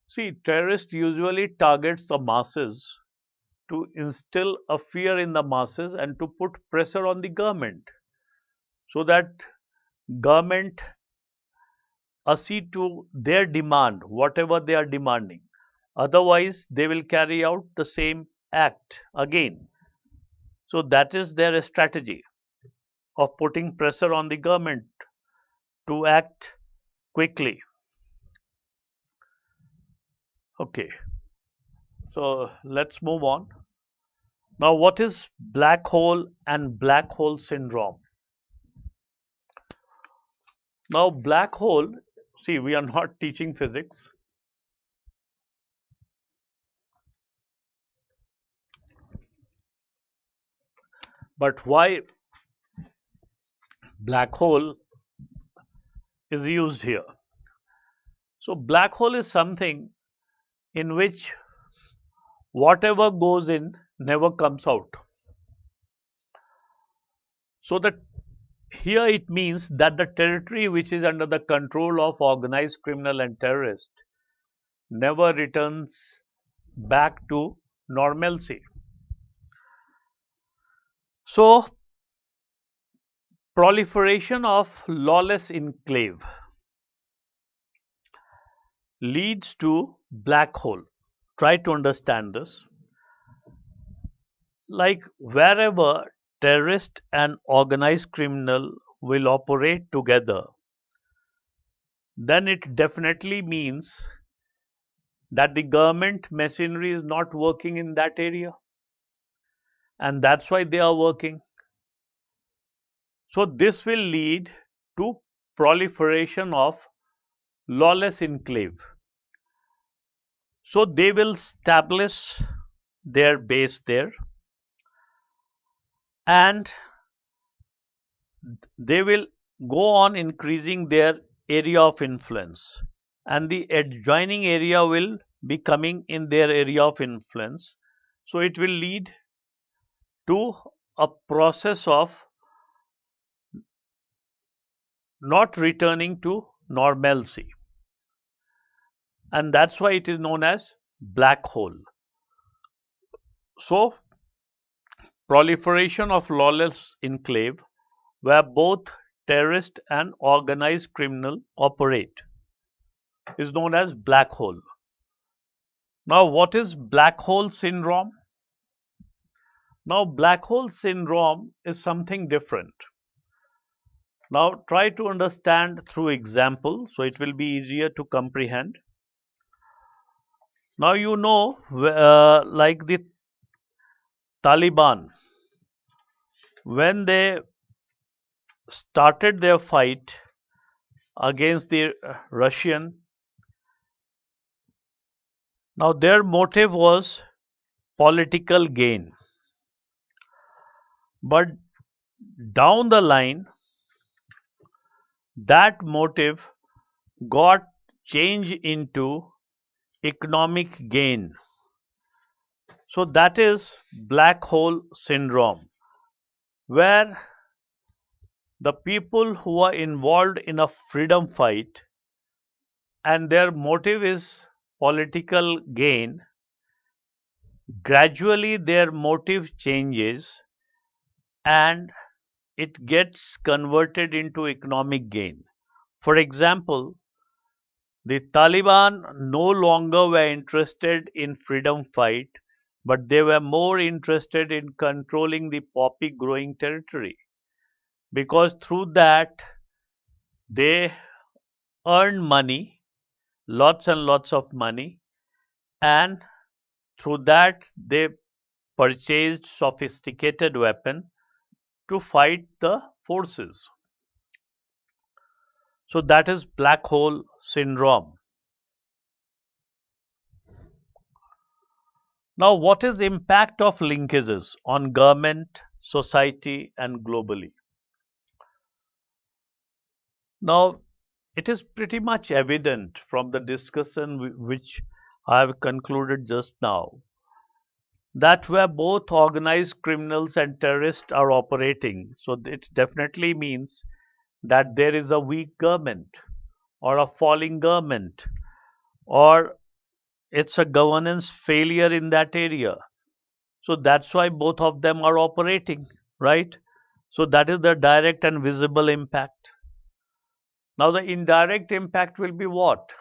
See, terrorists usually targets the masses to instill a fear in the masses and to put pressure on the government, so that government accede to their demand, whatever they are demanding. Otherwise, they will carry out the same act again. So that is their strategy of putting pressure on the government to act quickly. Okay, so let's move on. Now, what is black hole and black hole syndrome? Now, black hole, see, we are not teaching physics. But why black hole is used here? So, black hole is something in which whatever goes in never comes out. So that here it means that the territory which is under the control of organized criminal and terrorist never returns back to normalcy. So proliferation of lawless enclave leads to black hole. Try to understand this. Like wherever terrorist and organized criminal will operate together, then it definitely means that the government machinery is not working in that area, and that's why they are working. So this will lead to proliferation of lawless enclave. So they will establish their base there, and they will go on increasing their area of influence, and the adjoining area will be coming in their area of influence. So it will lead to a process of not returning to normalcy, and that's why it is known as black hole. So proliferation of lawless enclave where both terrorist and organized criminal operate is known as black hole. Now, what is black hole syndrome? Now, black hole syndrome is something different. Now, try to understand through example, so it will be easier to comprehend. Now, you know, like the Taliban, when they started their fight against the Russian, now their motive was political gain. But down the line, that motive got changed into economic gain. So that is black hole syndrome, where the people who are involved in a freedom fight and their motive is political gain, gradually their motive changes and it gets converted into economic gain. For example, the Taliban no longer were interested in freedom fight, but they were more interested in controlling the poppy growing territory, because through that they earned money, lots and lots of money, and through that they purchased sophisticated weapon to fight the forces. So that is black hole syndrome. Now, what is impact of linkages on government, society, and globally? Now, it is pretty much evident from the discussion which I have concluded just now that where both organized criminals and terrorists are operating, so it definitely means that there is a weak government or a falling government, or it's a governance failure in that area. So that's why both of them are operating, right? So that is the direct and visible impact. Now the indirect impact will be what?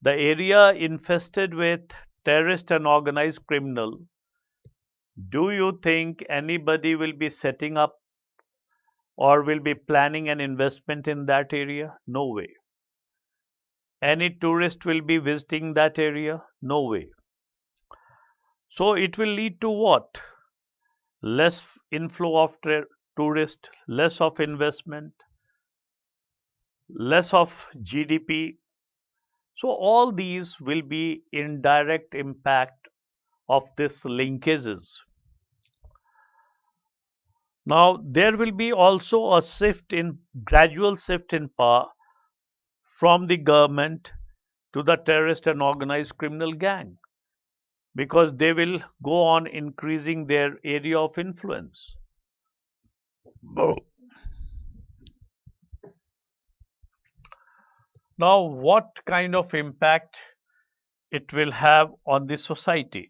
The area infested with terrorist and organized criminal. Do you think anybody will be setting up or will be planning an investment in that area? No way. Any tourist will be visiting that area? No way. So it will lead to what? Less inflow of tourists, less of investment, less of GDP. So all these will be indirect impact of this linkages. Now there will be also a gradual shift in power from the government to the terrorist and organized criminal gang, because they will go on increasing their area of influence. Now, what kind of impact it will have on the society?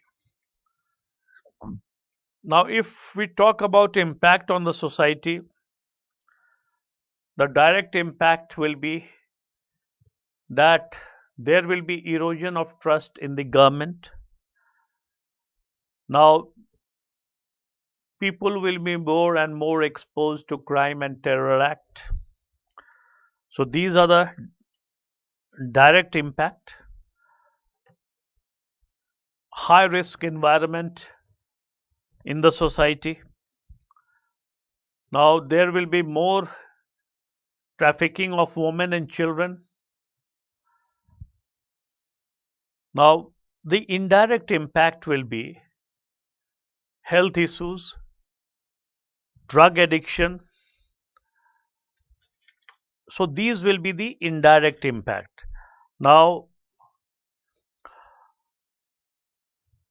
Now, if we talk about impact on the society, the direct impact will be that there will be erosion of trust in the government. Now, people will be more and more exposed to crime and terror act. So these are the direct impact. High risk environment in the society. Now there will be more trafficking of women and children. Now the indirect impact will be health issues, drug addiction. So these will be the indirect impact. Now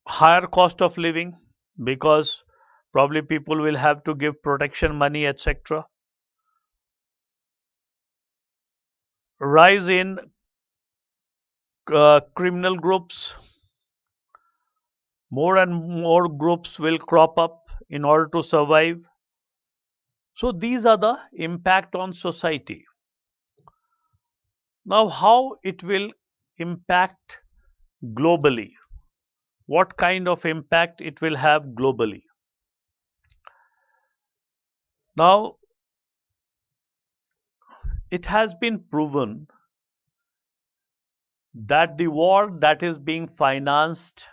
higher cost of living, because probably people will have to give protection money, etc. Rise in criminal groups. More and more groups will crop up in order to survive. So these are the impact on society. Now how it will impact globally? What kind of impact it will have globally? Now it has been proven that the war that is being financed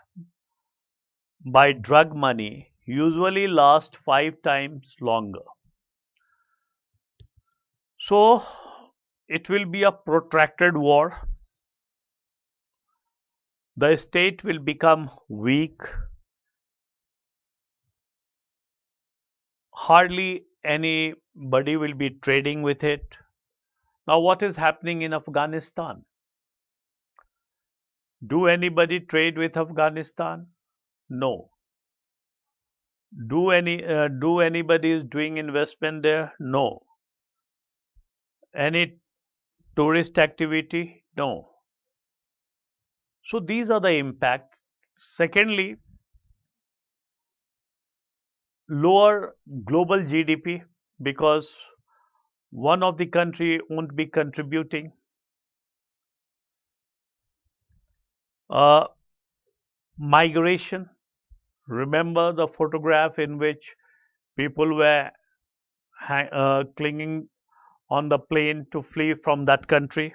by drug money usually last 5 times longer. So it will be a protracted war. The state will become weak. Hardly anybody will be trading with it. Now, what is happening in Afghanistan? Do anybody trade with Afghanistan? No. Do anybody is doing investment there? No. Any tourist activity? No. So these are the impacts. Secondly, lower global GDP because one of the country won't be contributing. Migration. Remember the photograph in which people were clinging on the plane to flee from that country,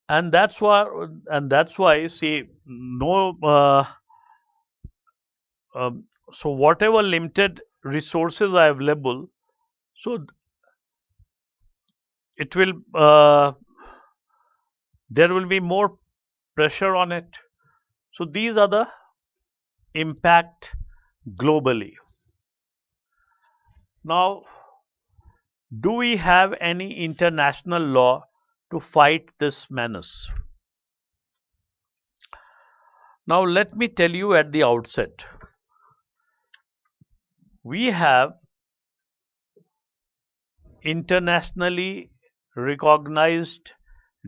and that's why see no so whatever limited resources are available, so it will there will be more pressure on it. So these are the impact globally. Now, do we have any international law to fight this menace? Now, let me tell you at the outset, we have internationally recognized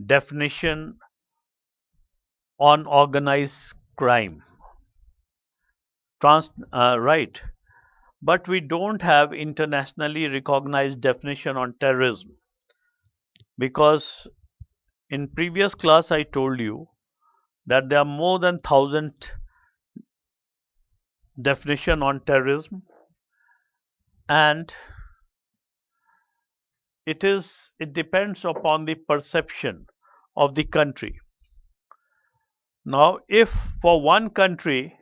definition on organized crime. Right. But we don't have internationally recognized definition on terrorism, because in previous class I told you that there are more than 1,000 definition on terrorism, and it depends upon the perception of the country. Now, if for one country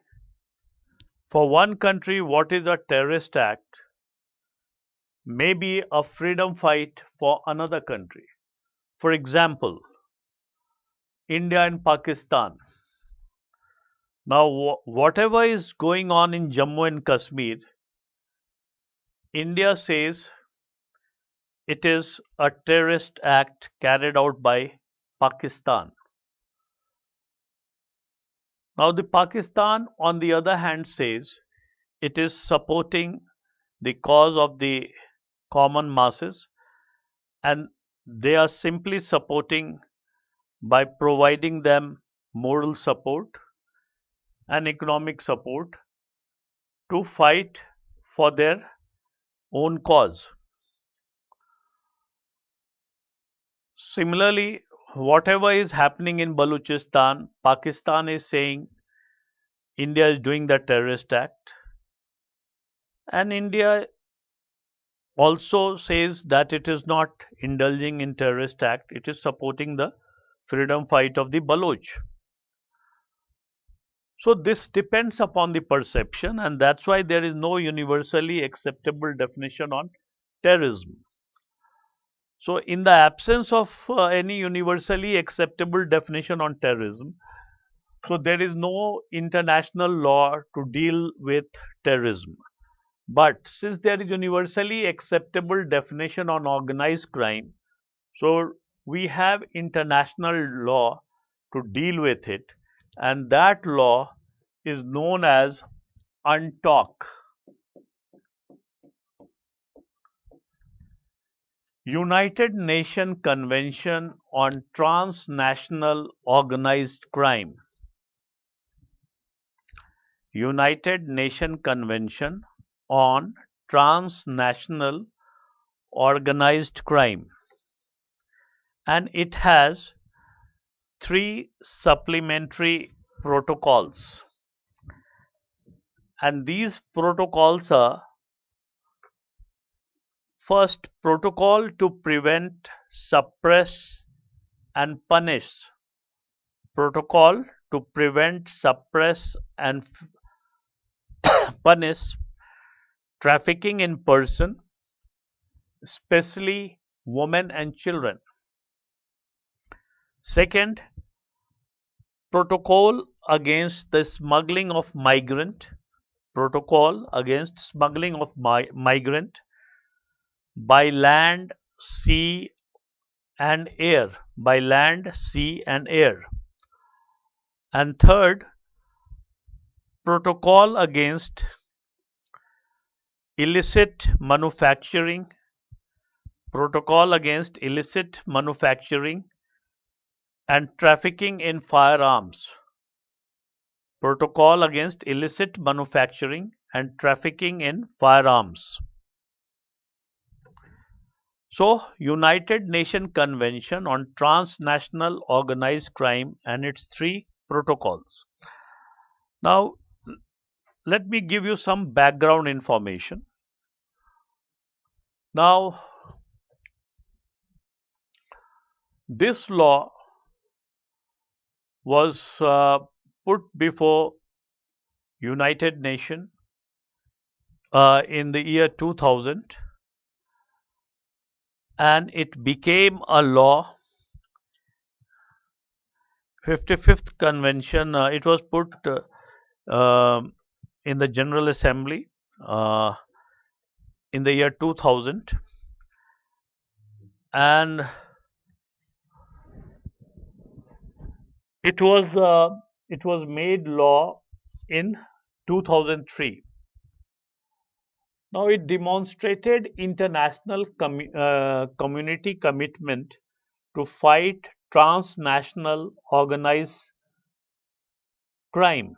what is a terrorist act may be a freedom fight for another country. For example, India and Pakistan. Now, whatever is going on in Jammu and Kashmir, India says it is a terrorist act carried out by Pakistan. Now, the Pakistan, on the other hand, says it is supporting the cause of the common masses, and they are simply supporting by providing them moral support and economic support to fight for their own cause. Similarly, whatever is happening in Balochistan, Pakistan is saying India is doing the terrorist act, and India also says that it is not indulging in terrorist act, it is supporting the freedom fight of the Baloch. So this depends upon the perception, and that's why there is no universally acceptable definition on terrorism. So in the absence of any universally acceptable definition on terrorism, so there is no international law to deal with terrorism. But since there is universally acceptable definition on organized crime, so we have international law to deal with it, and that law is known as UNTOC, United Nations Convention on Transnational Organized Crime. United Nations Convention on Transnational Organized Crime, and it has 3 supplementary protocols, and these protocols are: first, protocol to prevent, suppress and punish, protocol to prevent, suppress, and punish trafficking in person, especially women and children. Second, protocol against the smuggling of migrant by land, sea, and air. By land, sea, and air. And third, protocol against illicit manufacturing, and trafficking in firearms. Protocol against illicit manufacturing and trafficking in firearms. So, United Nations Convention on Transnational Organized Crime and its 3 protocols. Now, let me give you some background information. Now, this law was put before United Nations in the year 2000, and it became a law. 55th convention, it was put in the General Assembly in the year 2000, and it was made law in 2003. Now it demonstrated international community commitment to fight transnational organized crime.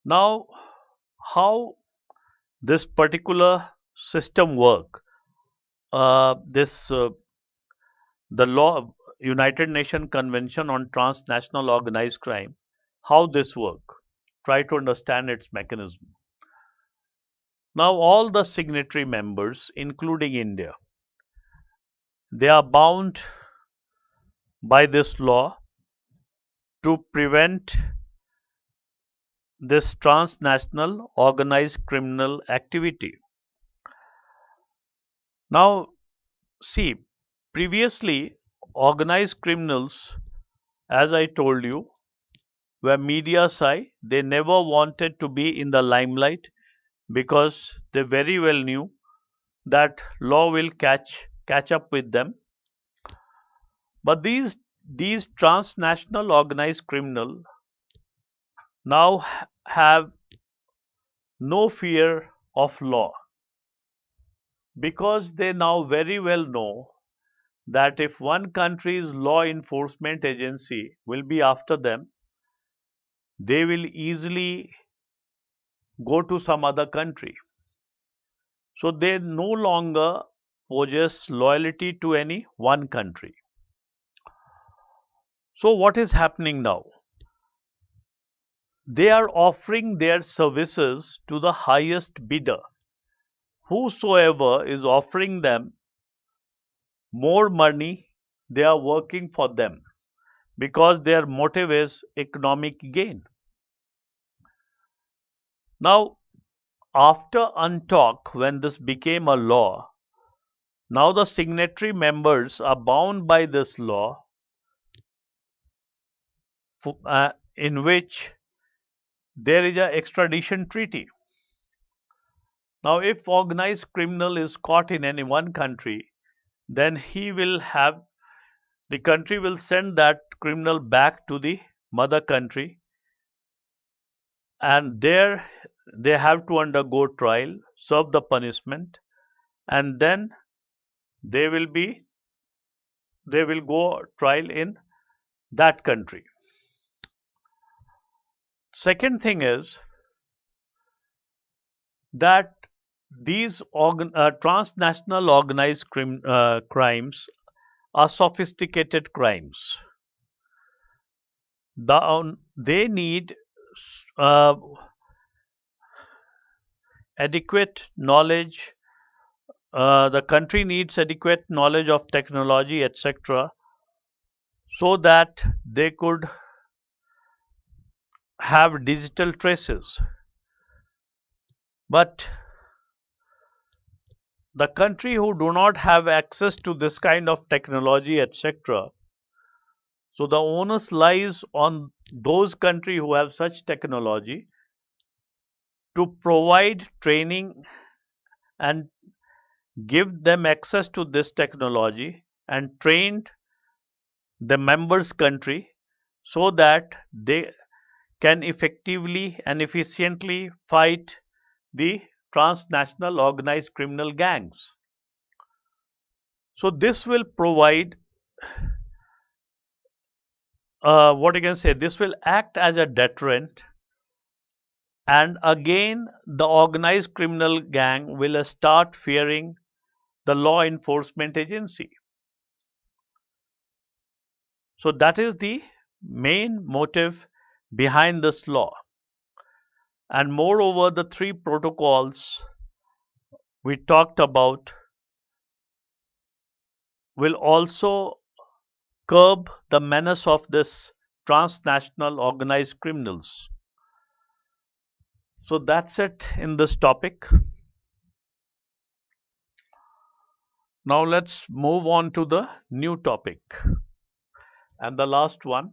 Now, how this particular system work? The law, United Nations Convention on Transnational Organized Crime, how this work? Try to understand its mechanism. Now, all the signatory members, including India, they are bound by this law to prevent this transnational organized criminal activity. Now, see, previously, organized criminals, as I told you, were media shy. They never wanted to be in the limelight because they very well knew that law will catch up with them. But these transnational organized criminals now have no fear of law, because they now very well know that if one country's law enforcement agency will be after them, they will easily go to some other country. So they no longer possess loyalty to any one country. So what is happening now? They are offering their services to the highest bidder. Whosoever is offering them more money, they are working for them, because their motive is economic gain. Now, after UNTOC, when this became a law, now the signatory members are bound by this law, in which there is an extradition treaty. Now, if organized criminal is caught in any one country, then the country will send that criminal back to the mother country, and there they have to undergo trial, serve the punishment, and then they will go trial in that country. Second thing is that these transnational organized crimes are sophisticated crimes. They need adequate knowledge, the country needs adequate knowledge of technology, etc., so that they could have digital traces. But the country who do not have access to this kind of technology, etc., so the onus lies on those countries who have such technology to provide training and give them access to this technology and trained the members country so that they can effectively and efficiently fight the transnational organized criminal gangs. So this will provide, what you can say, this will act as a deterrent, and again the organized criminal gang will start fearing the law enforcement agency. So that is the main motive behind this law. And moreover, the three protocols we talked about will also curb the menace of this transnational organized criminals. So that's it in this topic. Now let's move on to the new topic. And the last one,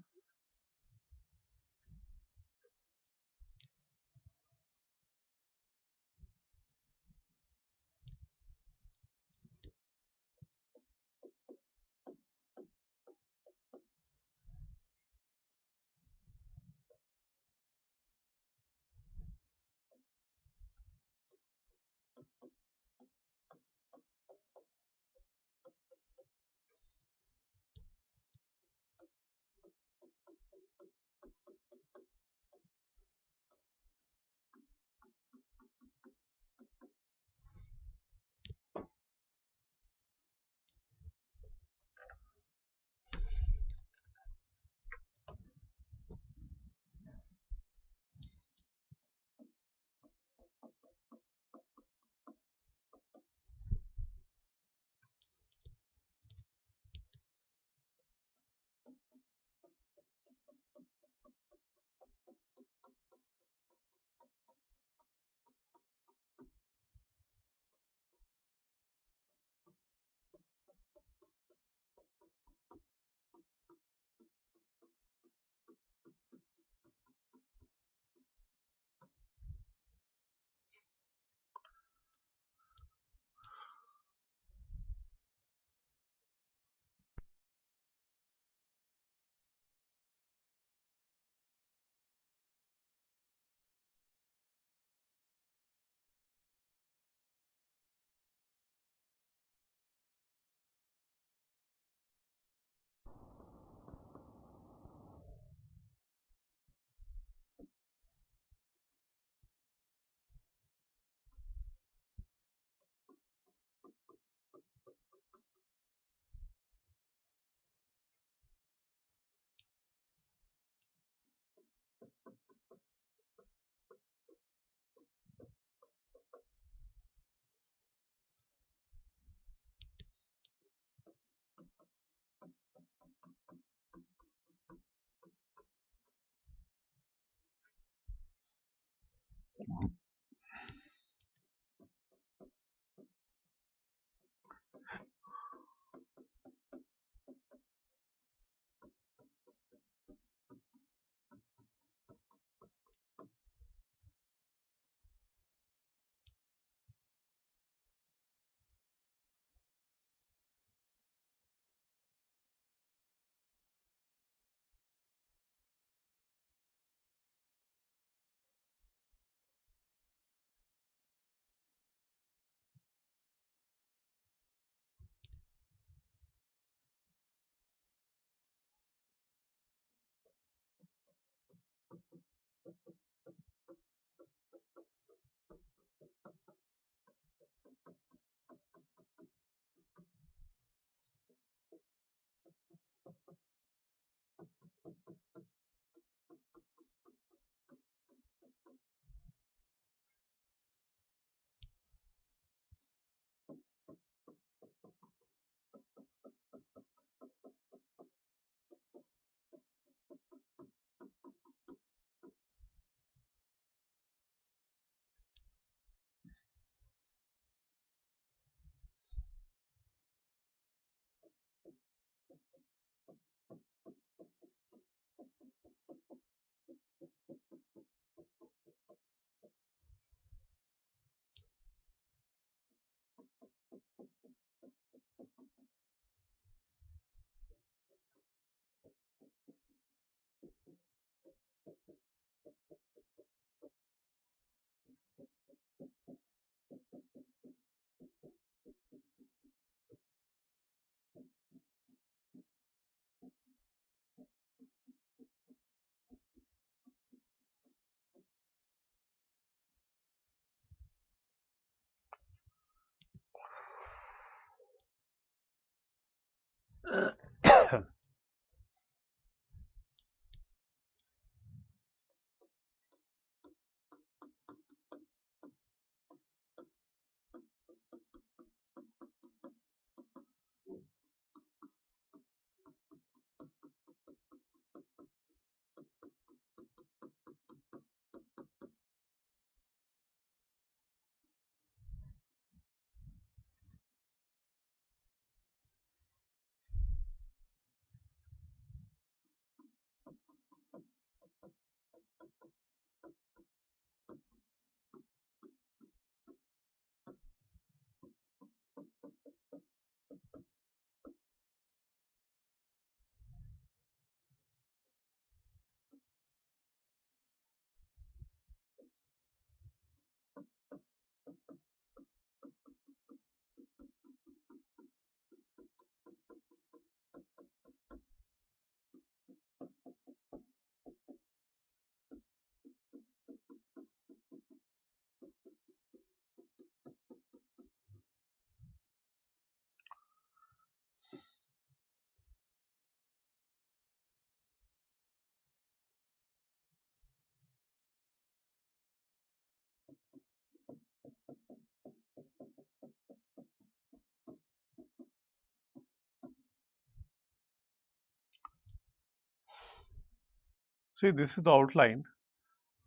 See, this is the outline.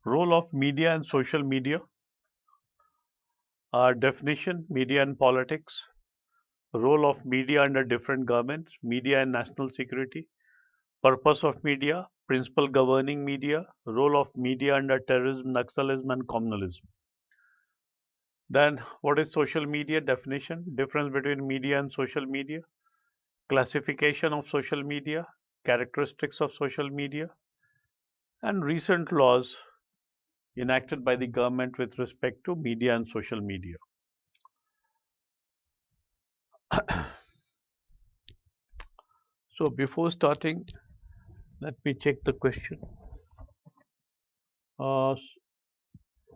Role of media and social media. Definition, media and politics. Role of media under different governments, media and national security. Purpose of media, principle governing media. Role of media under terrorism, Naxalism and communalism. Then what is social media? Definition, difference between media and social media. Classification of social media, characteristics of social media, and recent laws enacted by the government with respect to media and social media. So before starting, let me check the question. Uh,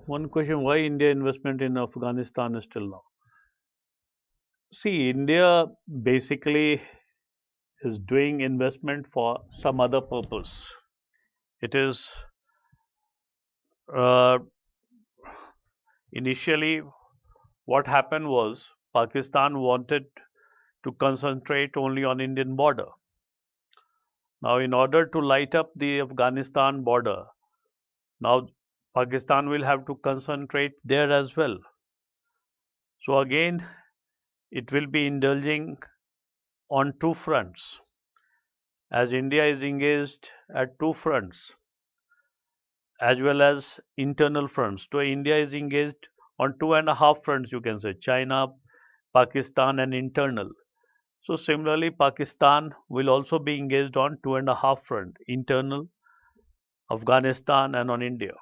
One question: why India investment in Afghanistan is still now? See, India basically is doing investment for some other purpose. It is uh, initially what happened was Pakistan wanted to concentrate only on Indian border. Now, in order to light up the Afghanistan border, now Pakistan will have to concentrate there as well. So again, it will be indulging on two fronts, as India is engaged at two fronts as well as internal fronts. So India is engaged on two and a half fronts, you can say China, Pakistan, and internal. So similarly, Pakistan will also be engaged on two and a half front, internal, Afghanistan, and on India.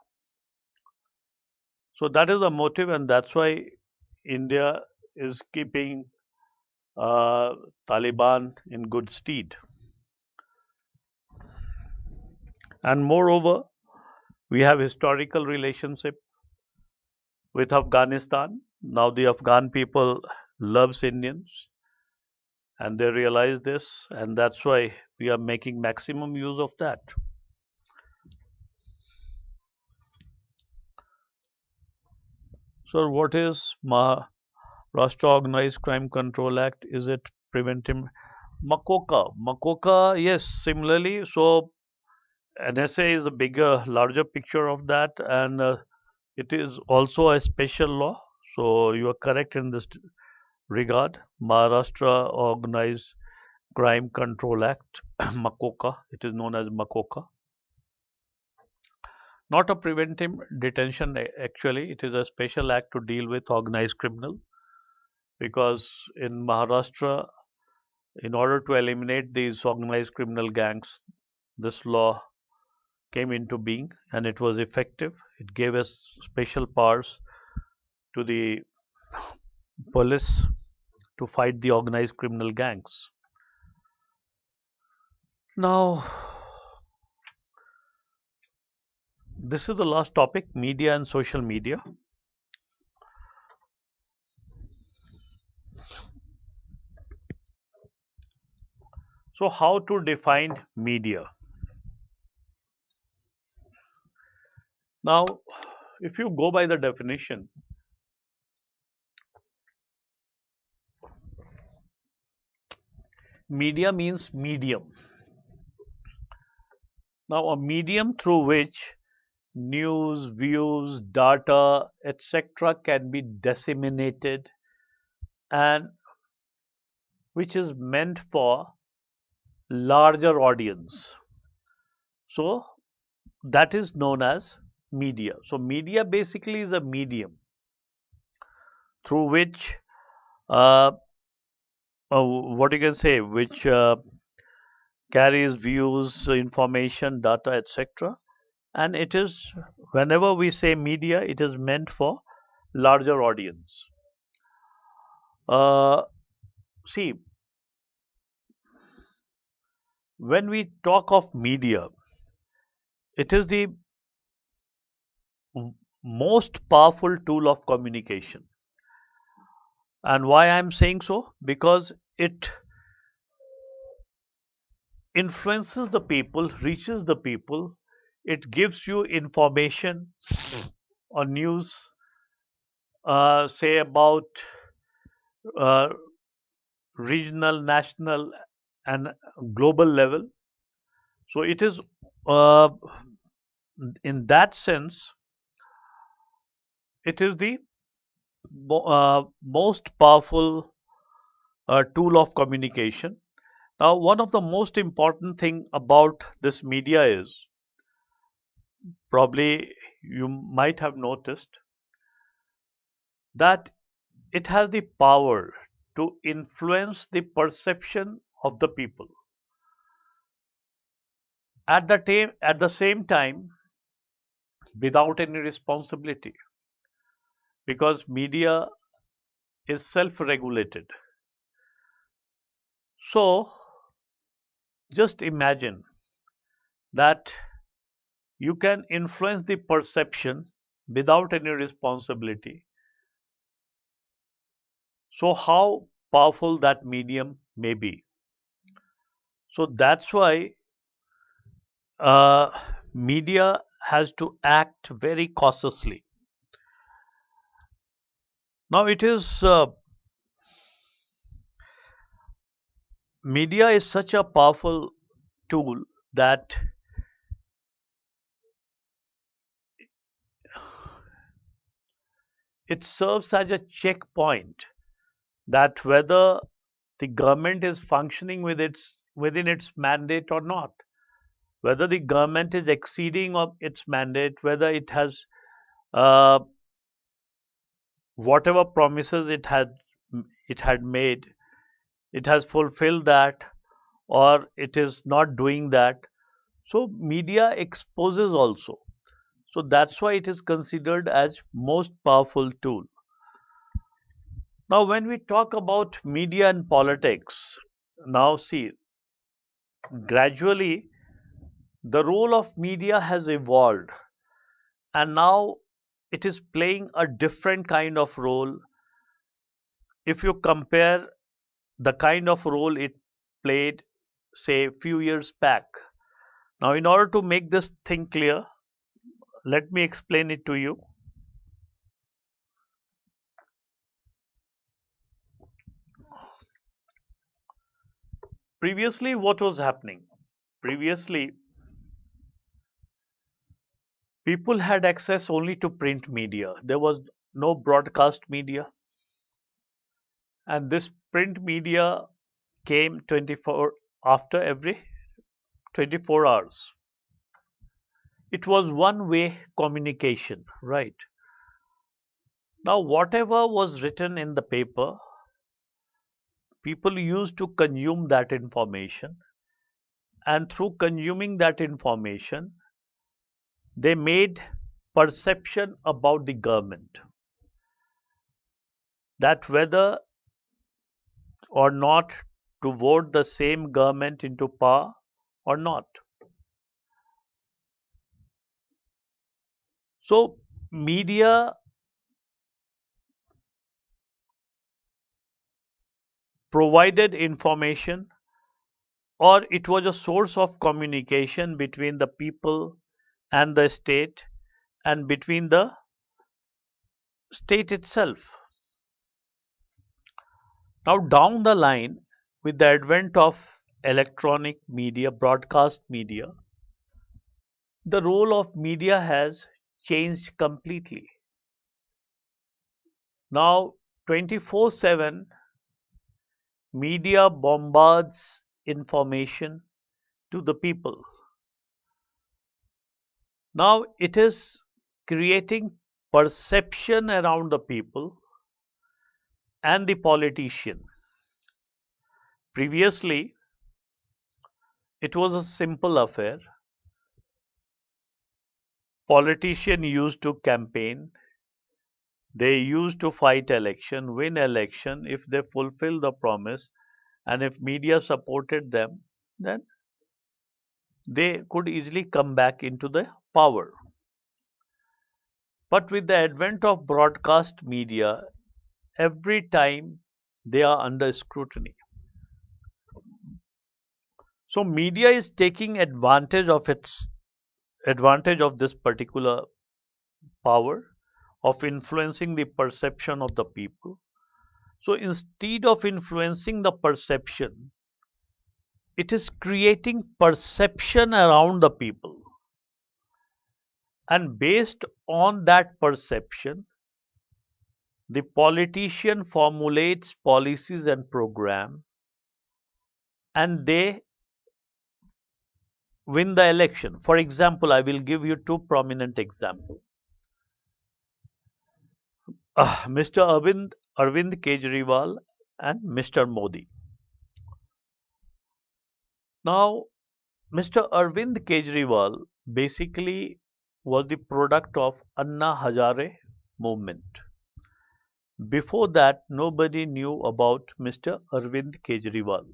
So that is the motive, and that's why India is keeping uh, Taliban in good stead. And moreover, we have historical relationship with Afghanistan. Now the Afghan people loves Indians, and they realize this, and that's why we are making maximum use of that. So, what is Maharashtra Organized Crime Control Act? Is it preventive? Makoka, yes. Similarly, so NSA is a bigger, larger picture of that, and it is also a special law. So you are correct in this regard. Maharashtra Organized Crime Control Act, Makoka. It is known as Makoka. Not a preventive detention, actually. It is a special act to deal with organized criminal, because in Maharashtra, in order to eliminate these organized criminal gangs, this law came into being and it was effective. It gave us special powers to the police to fight the organized criminal gangs. Now, this is the last topic, media and social media. So, how to define media? Now, if you go by the definition, media means medium. Now, a medium through which news, views, data, etc. can be disseminated, and which is meant for larger audience. So that is known as media. So media basically is a medium through which what you can say, which carries views, information, data, etc. And it is, whenever we say media, it is meant for larger audience. See, when we talk of media, it is the most powerful tool of communication. And why I'm saying so? Because it influences the people, reaches the people, it gives you information or news, say about uh, regional, national, and global level. So it is uh, in that sense, it is the most powerful tool of communication. Now, one of the most important thing about this media is, probably you might have noticed, that it has the power to influence the perception of the people. At the same time, without any responsibility, because media is self-regulated. So just imagine that you can influence the perception without any responsibility. So how powerful that medium may be. So that's why uh, media has to act very cautiously. Now it is media is such a powerful tool that it serves as a checkpoint that whether the government is functioning within its mandate or not, whether the government is exceeding of its mandate, whether it has uh, whatever promises it had made, it has fulfilled that, or it is not doing that. So media exposes also. So that's why it is considered as most powerful tool. Now, when we talk about media and politics, now see, gradually the role of media has evolved, and now it is playing a different kind of role if you compare the kind of role it played, say, a few years back. Now, in order to make this thing clear, let me explain it to you. Previously, what was happening? Previously, people had access only to print media. There was no broadcast media, and this print media came 24 after every 24 hours. It was one way communication, right? Now, whatever was written in the paper, people used to consume that information, and through consuming that information, they made perception about the government, that whether or not to vote the same government into power or not. So media provided information, or it was a source of communication between the people and the state, and between the state itself. Now, down the line, with the advent of electronic media, broadcast media, the role of media has changed completely. Now, 24/7, media bombards information to the people. Now, it is creating perception around the people and the politician. Previously, it was a simple affair. Politicians used to campaign, they used to fight election, win election if they fulfill the promise, and if media supported them, then they could easily come back into the power. But with the advent of broadcast media, every time they are under scrutiny. So media is taking advantage of this particular power of influencing the perception of the people. So instead of influencing the perception, it is creating perception around the people. And based on that perception, the politician formulates policies and program, and they win the election. For example, I will give you two prominent examples. Mr. Arvind Kejriwal and Mr. Modi. Now, Mr. Arvind Kejriwal basically was the product of Anna Hazare movement. Before that, nobody knew about Mr. Arvind Kejriwal.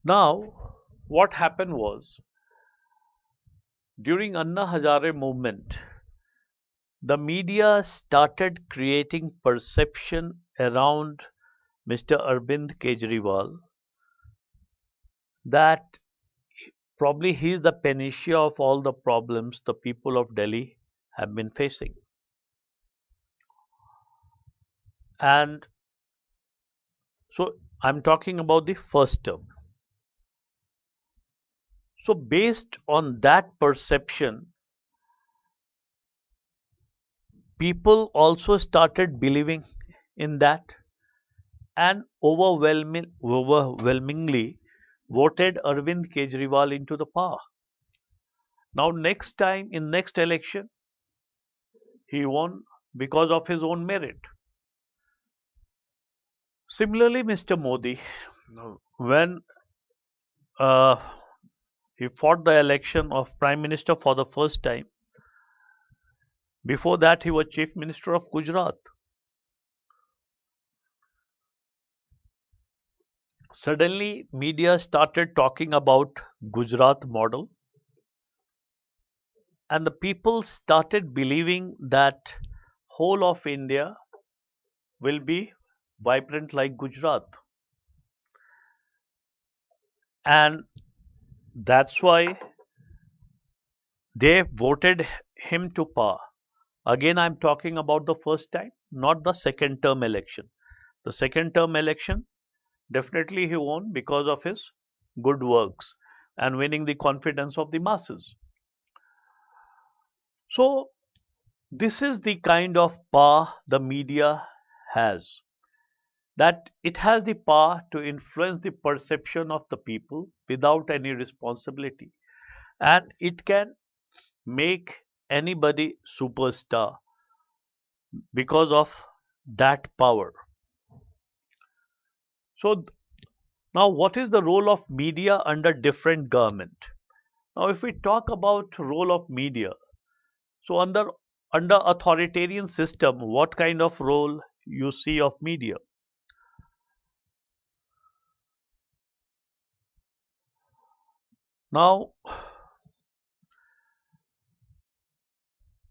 Now, what happened was, during Anna Hazare movement, the media started creating perception around Mr. Arvind Kejriwal that probably he is the panacea of all the problems the people of Delhi have been facing. And so I'm talking about the first term. So based on that perception, people also started believing in that and overwhelmingly voted Arvind Kejriwal into the power. Now next time in next election, he won because of his own merit. Similarly, Mr. Modi, when uh, he fought the election of Prime Minister for the first time, before that he was Chief Minister of Gujarat. Suddenly, media started talking about Gujarat model, and the people started believing that whole of India will be vibrant like Gujarat. And that's why they voted him to power. Again, I'm talking about the first time, not the second term election. The second term election, definitely he won because of his good works and winning the confidence of the masses. So, this is the kind of power the media has, that it has the power to influence the perception of the people without any responsibility, and it can make anybody superstar because of that power. So now what is the role of media under different government? Now if we talk about role of media, so under authoritarian system, what kind of role you see of media? Now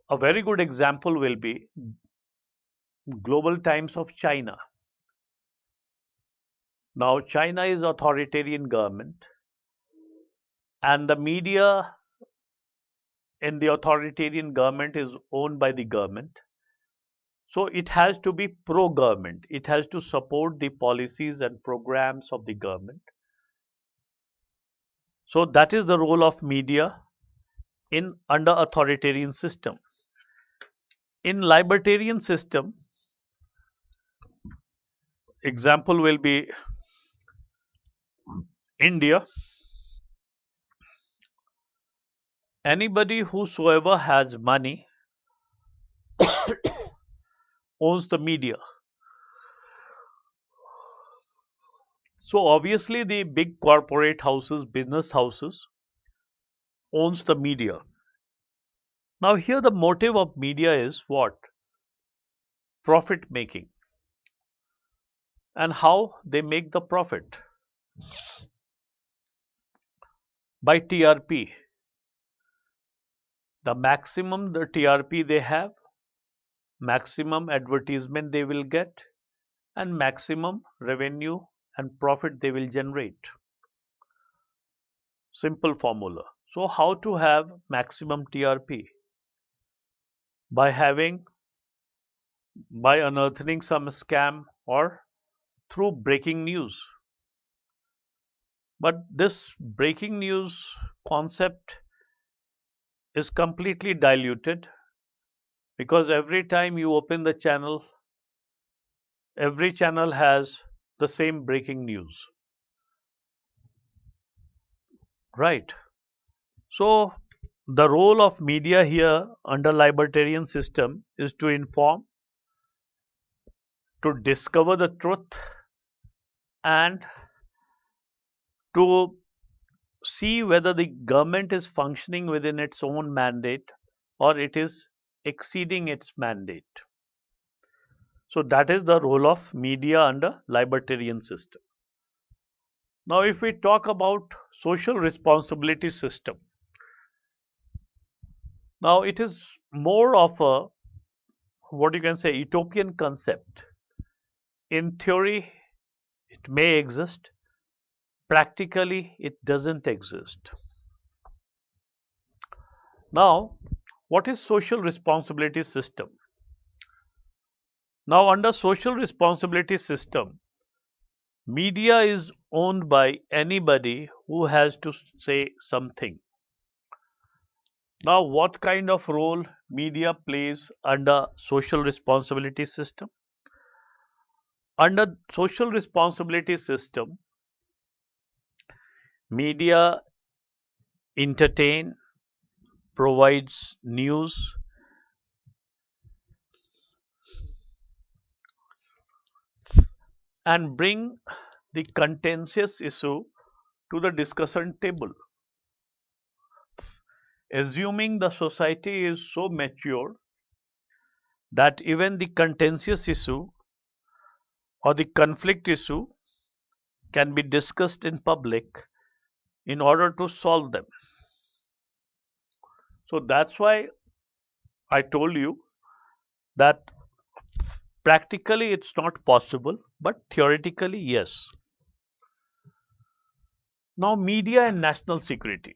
a very good example will be Global Times of China. Now China is authoritarian government, and the media in the authoritarian government is owned by the government. So it has to be pro government. It has to support the policies and programs of the government. So that is the role of media in under authoritarian system. In libertarian system, example will be India. Anybody whosoever has money owns the media. So obviously the big corporate houses, business houses owns the media. Now here the motive of media is what? Profit making. And how they make the profit? By TRP. The maximum the TRP they have, maximum advertisement they will get, and maximum revenue and profit they will generate. Simple formula. So how to have maximum TRP? By unearthing some scam or through breaking news. But this breaking news concept is completely diluted, because every time you open the channel, every channel has the same breaking news, right? So the role of media here under libertarian system is to inform, to discover the truth, and to see whether the government is functioning within its own mandate or it is exceeding its mandate. So that is the role of media under libertarian system. Now if we talk about social responsibility system, now it is more of a, what you can say, utopian concept. In theory it may exist, practically it doesn't exist. Now what is social responsibility system? Now under social responsibility system, media is owned by anybody who has to say something. Now what kind of role media plays under social responsibility system? Under social responsibility system, media entertain, provides news, and bring the contentious issue to the discussion table. Assuming the society is so mature that even the contentious issue or the conflict issue can be discussed in public in order to solve them. So that's why I told you that practically it's not possible, but theoretically yes. Now media and national security.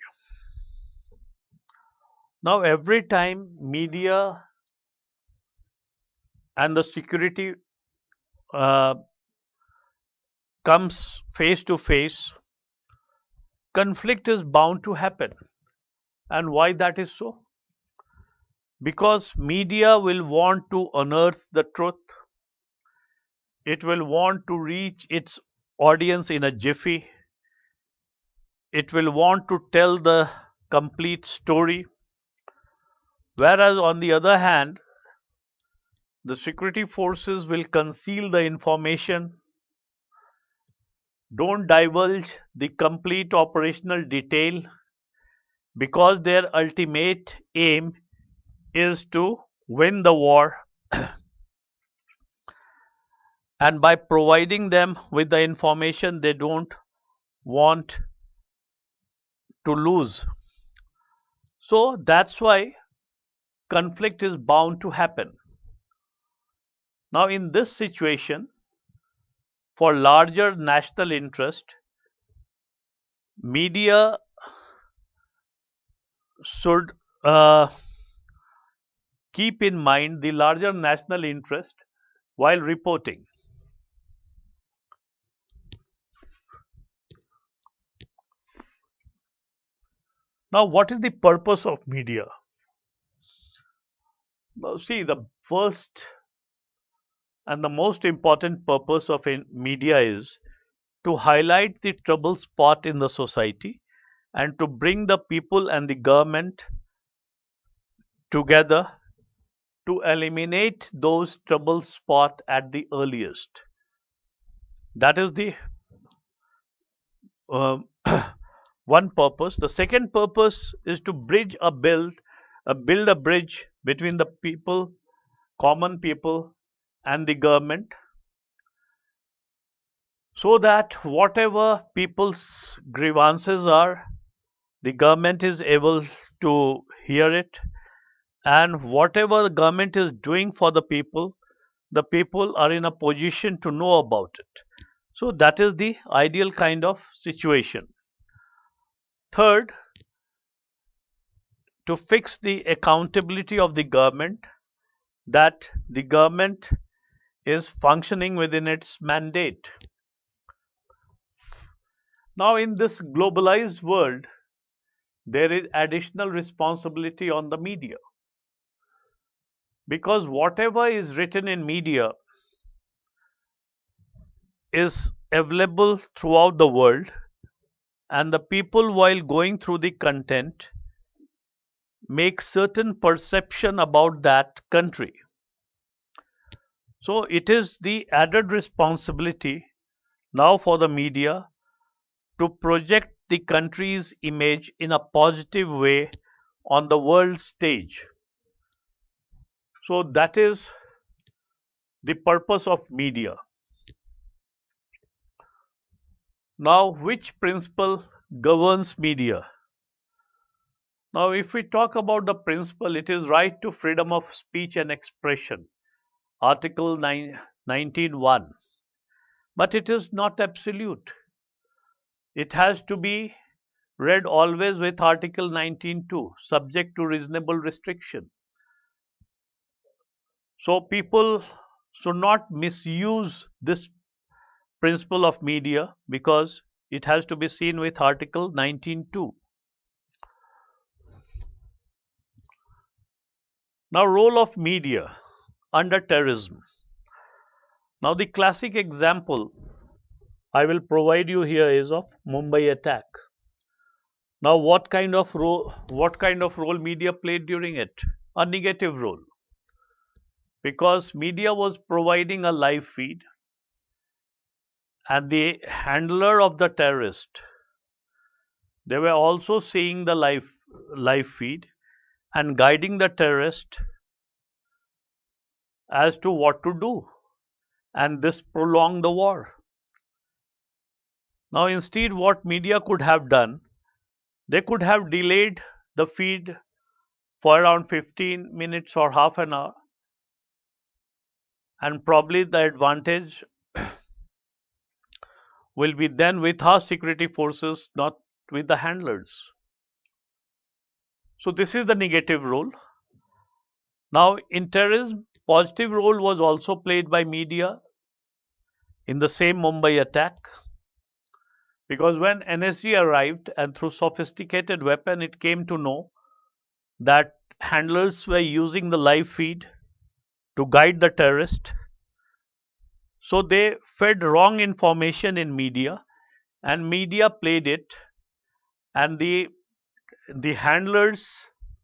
Now every time media and the security uh, comes face to face, conflict is bound to happen. And why that is so? Because media will want to unearth the truth, it will want to reach its audience in a jiffy, it will want to tell the complete story, whereas on the other hand, the security forces will conceal the information, don't divulge the complete operational detail, because their ultimate aim is to win the war, and by providing them with the information they don't want to lose. So that's why conflict is bound to happen. Now in this situation, for larger national interest, media should keep in mind the larger national interest while reporting. Now what is the purpose of media? Now see, the first and the most important purpose of media is to highlight the trouble spot in the society and to bring the people and the government together to eliminate those trouble spot at the earliest. That is the um, one purpose. The second purpose is to build a bridge between the people, common people, and the government, so that whatever people's grievances are, the government is able to hear it, and whatever the government is doing for the people are in a position to know about it. So that is the ideal kind of situation. Third, to fix the accountability of the government, that the government is functioning within its mandate. Now in this globalized world, there is additional responsibility on the media, because whatever is written in media is available throughout the world, and the people, while going through the content, make certain perception about that country. So it is the added responsibility now for the media to project the country's image in a positive way on the world stage. So that is the purpose of media. Now, which principle governs media? Now, if we talk about the principle, it is right to freedom of speech and expression, Article 19(1). But it is not absolute. It has to be read always with Article 19(2), subject to reasonable restriction. So people should not misuse this principle of media, because it has to be seen with Article 19(2). Now, role of media under terrorism. Now, the classic example I will provide you here is of Mumbai attack. Now, what kind of role media played during it? A negative role, because media was providing a live feed, and the handler of the terrorist, they were also seeing the live feed and guiding the terrorist as to what to do, and this prolonged the war. Now, instead, what media could have done, they could have delayed the feed for around 15 minutes or half an hour, and probably the advantage will be then with our security forces, not with the handlers. So this is the negative role. Now, in terrorism, positive role was also played by media in the same Mumbai attack, because when NSG arrived and through sophisticated weapon, it came to know that handlers were using the live feed to guide the terrorist. So they fed wrong information in media, and media played it, and the handlers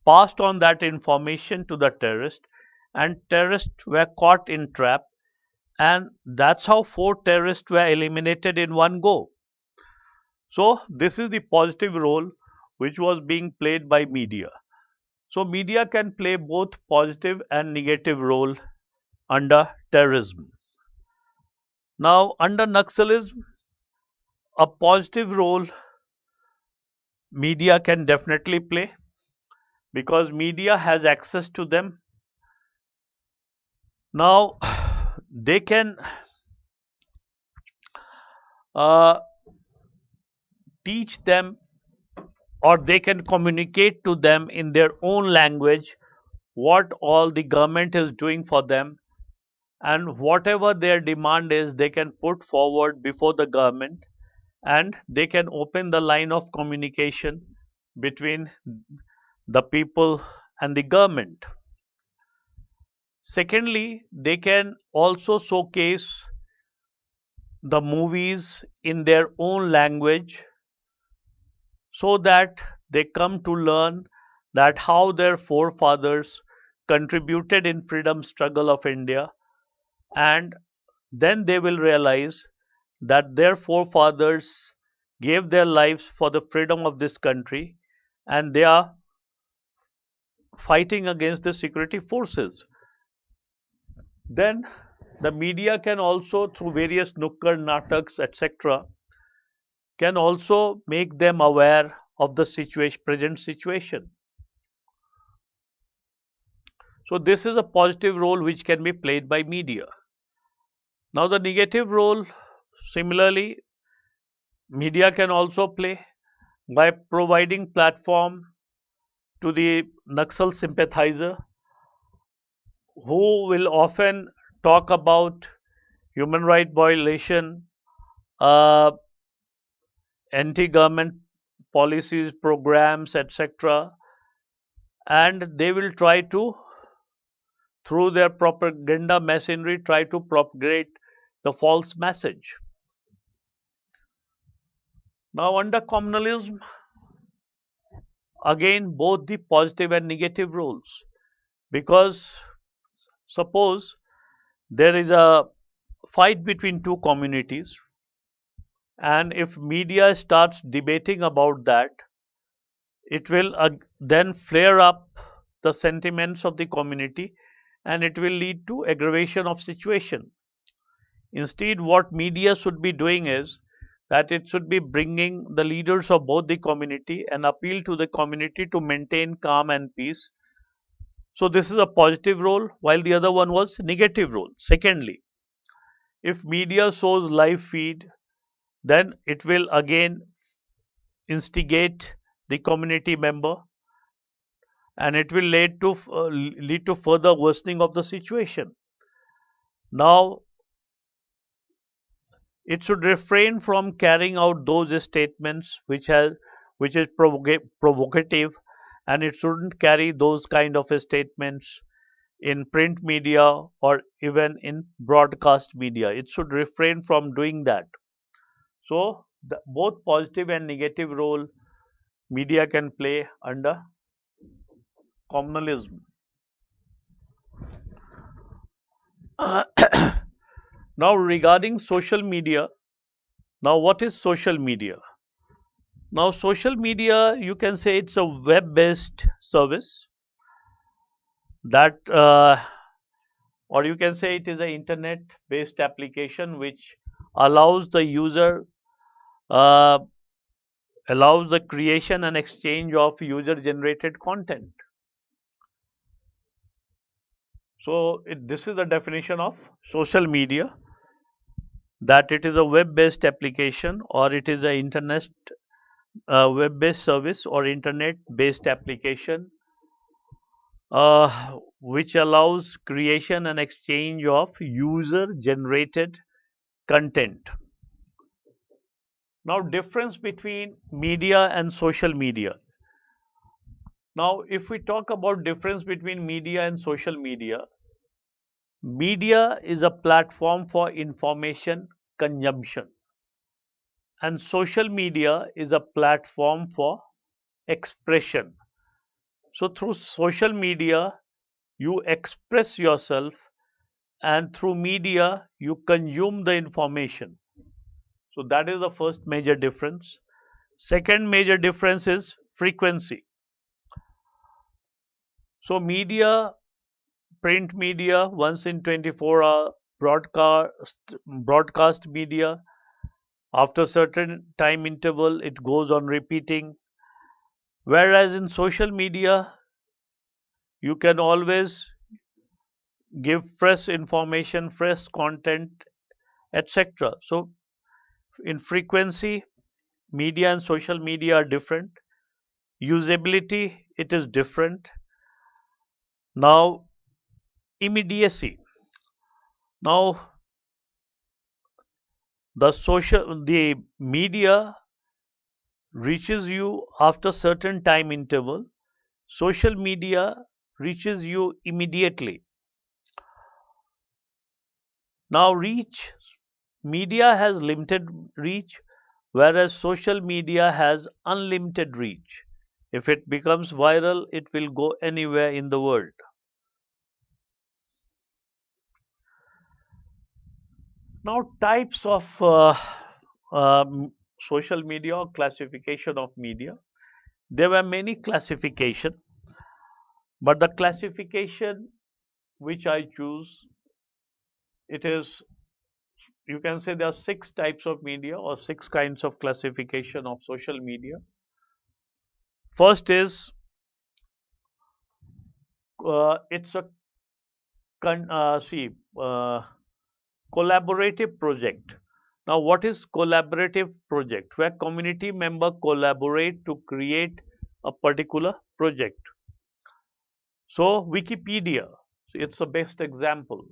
passed on that information to the terrorist, and terrorists were caught in trap, and that's how 4 terrorists were eliminated in one go. So this is the positive role which was being played by media. So media can play both positive and negative role under terrorism. Now, under Naxalism, a positive role media can definitely play, because media has access to them. Now, they can teach them, or they can communicate to them in their own language what all the government is doing for them, and whatever their demand is, they can put forward before the government, and they can open the line of communication between the people and the government. Secondly, they can also showcase the movies in their own language, so that they come to learn that how their forefathers contributed in freedom struggle of India, and then they will realize that their forefathers gave their lives for the freedom of this country, and they are fighting against the security forces. Then the media can also, through various nukkad nataks, etc., can also make them aware of the present situation. So this is a positive role which can be played by media. Now, the negative role, similarly, media can also play by providing platform to the Naxal sympathizer, who will often talk about human right violation, anti-government policies, programs, etc., and they will try to, through their propaganda machinery, try to propagate the false message. Now, under communalism, again, both the positive and negative roles, because suppose there is a fight between two communities, and if media starts debating about that, it will then flare up the sentiments of the community, and it will lead to aggravation of situation. Instead, what media should be doing is that it should be bringing the leaders of both the community and appeal to the community to maintain calm and peace. So this is a positive role, while the other one was negative role. Secondly, if media shows live feed, then it will again instigate the community member, and it will lead to further worsening of the situation. Now, it should refrain from carrying out those statements which is provocative, and it shouldn't carry those kind of statements in print media or even in broadcast media. It should refrain from doing that. So both positive and negative role media can play under communalism. Now, regarding social media, now what is social media? Now, social media, you can say it's a web-based service that, or you can say it is an internet-based application which allows the user, uh, allows the creation and exchange of user-generated content. So, this is the definition of social media, that it is a web-based application, or it is an internet web-based service or internet-based application which allows creation and exchange of user-generated content. Now, difference between media and social media. Now, if we talk about difference between media and social media, media is a platform for information consumption, and social media is a platform for expression. So, through social media, you express yourself, and through media, you consume the information. So, that is the first major difference. Second major difference is frequency. So, media, print media, once in 24 hour, broadcast media, after certain time interval, it goes on repeating. Whereas in social media, you can always give fresh information, fresh content, etc. So, in frequency, media and social media are different. Usability, it is different. Now, immediacy. Now, the media reaches you after certain time interval. Social media reaches you immediately. Now, reach. Media has limited reach, whereas social media has unlimited reach. If it becomes viral, it will go anywhere in the world. Now, types of social media or classification of media. There were many classification, but the classification which I choose, it is, you can say there are 6 types of media or 6 kinds of classification of social media. First is it's a collaborative project. Now, what is collaborative project? Where community member collaborate to create a particular project. So, Wikipedia, it's the best example.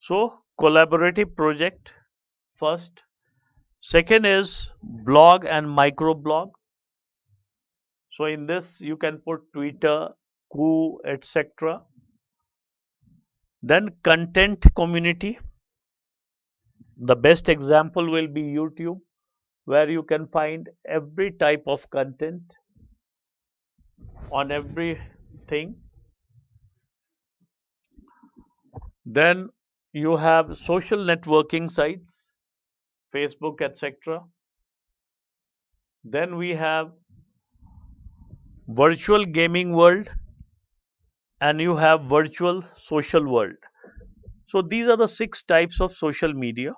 So, collaborative project first. Second is blog and microblog. So in this you can put Twitter, Koo, etc. Then content community. The best example will be YouTube, where you can find every type of content on everything. Then you have social networking sites, Facebook, etc. Then we have virtual gaming world, and you have virtual social world. So these are the 6 types of social media.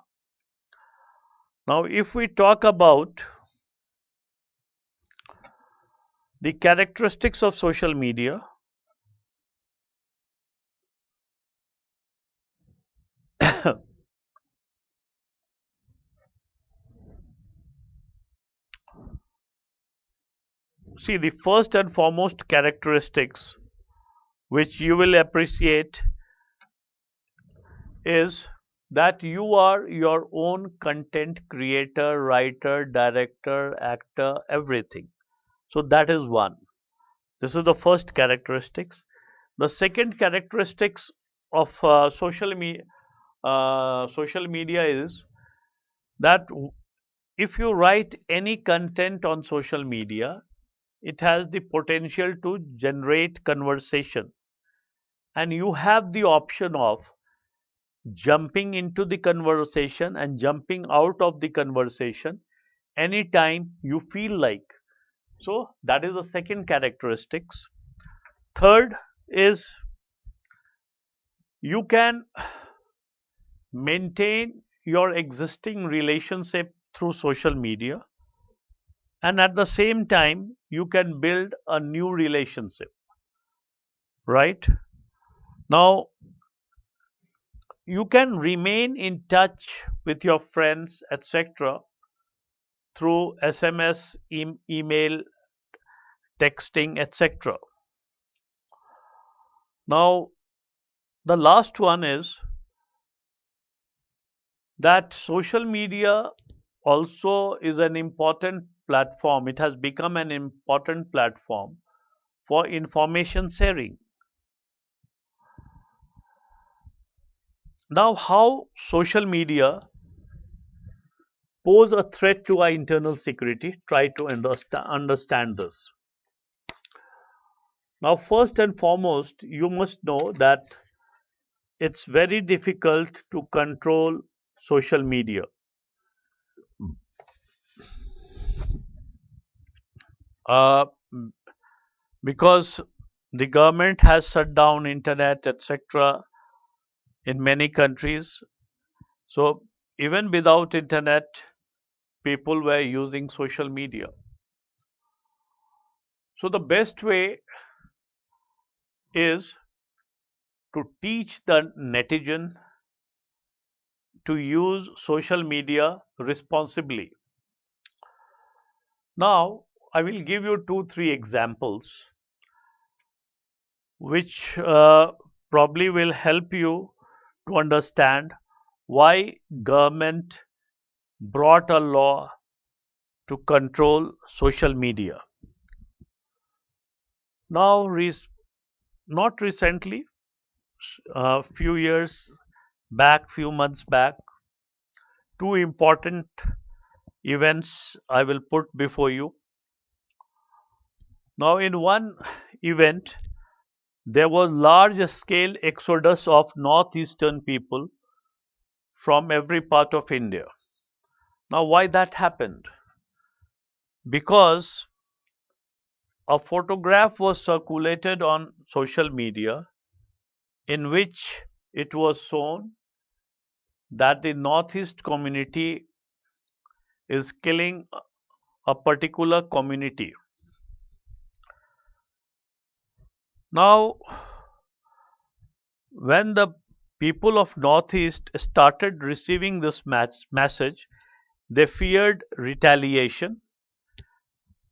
Now if we talk about the characteristics of social media, see, the first and foremost characteristics which you will appreciate is that you are your own content creator, writer, director, actor, everything. So that is one. This is the first characteristics. The second characteristics of social media is that if you write any content on social media, it has the potential to generate conversation, and you have the option of jumping into the conversation and jumping out of the conversation anytime you feel like. So that is the second characteristics. Third is you can maintain your existing relationship through social media, and at the same time you can build a new relationship, right? Now you can remain in touch with your friends, etc., through SMS, email, texting, etc. Now the last one is that social media also is an important platform. It has become an important platform for information sharing. Now, how social media pose a threat to our internal security? Try to understand this. Now, first and foremost, you must know that it's very difficult to control social media. Uh, because the government has shut down internet, etc., in many countries. So even without internet, people were using social media. So the best way is to teach the netizen to use social media responsibly. Now I will give you 2-3 examples which probably will help you to understand why government brought a law to control social media. Now, not recently, a few years back, few months back, two important events I will put before you. Now, in one event, there was large scale exodus of northeastern people from every part of India. Now, why that happened? Because a photograph was circulated on social media in which it was shown that the northeast community is killing a particular community. Now, when the people of northeast started receiving this message, they feared retaliation,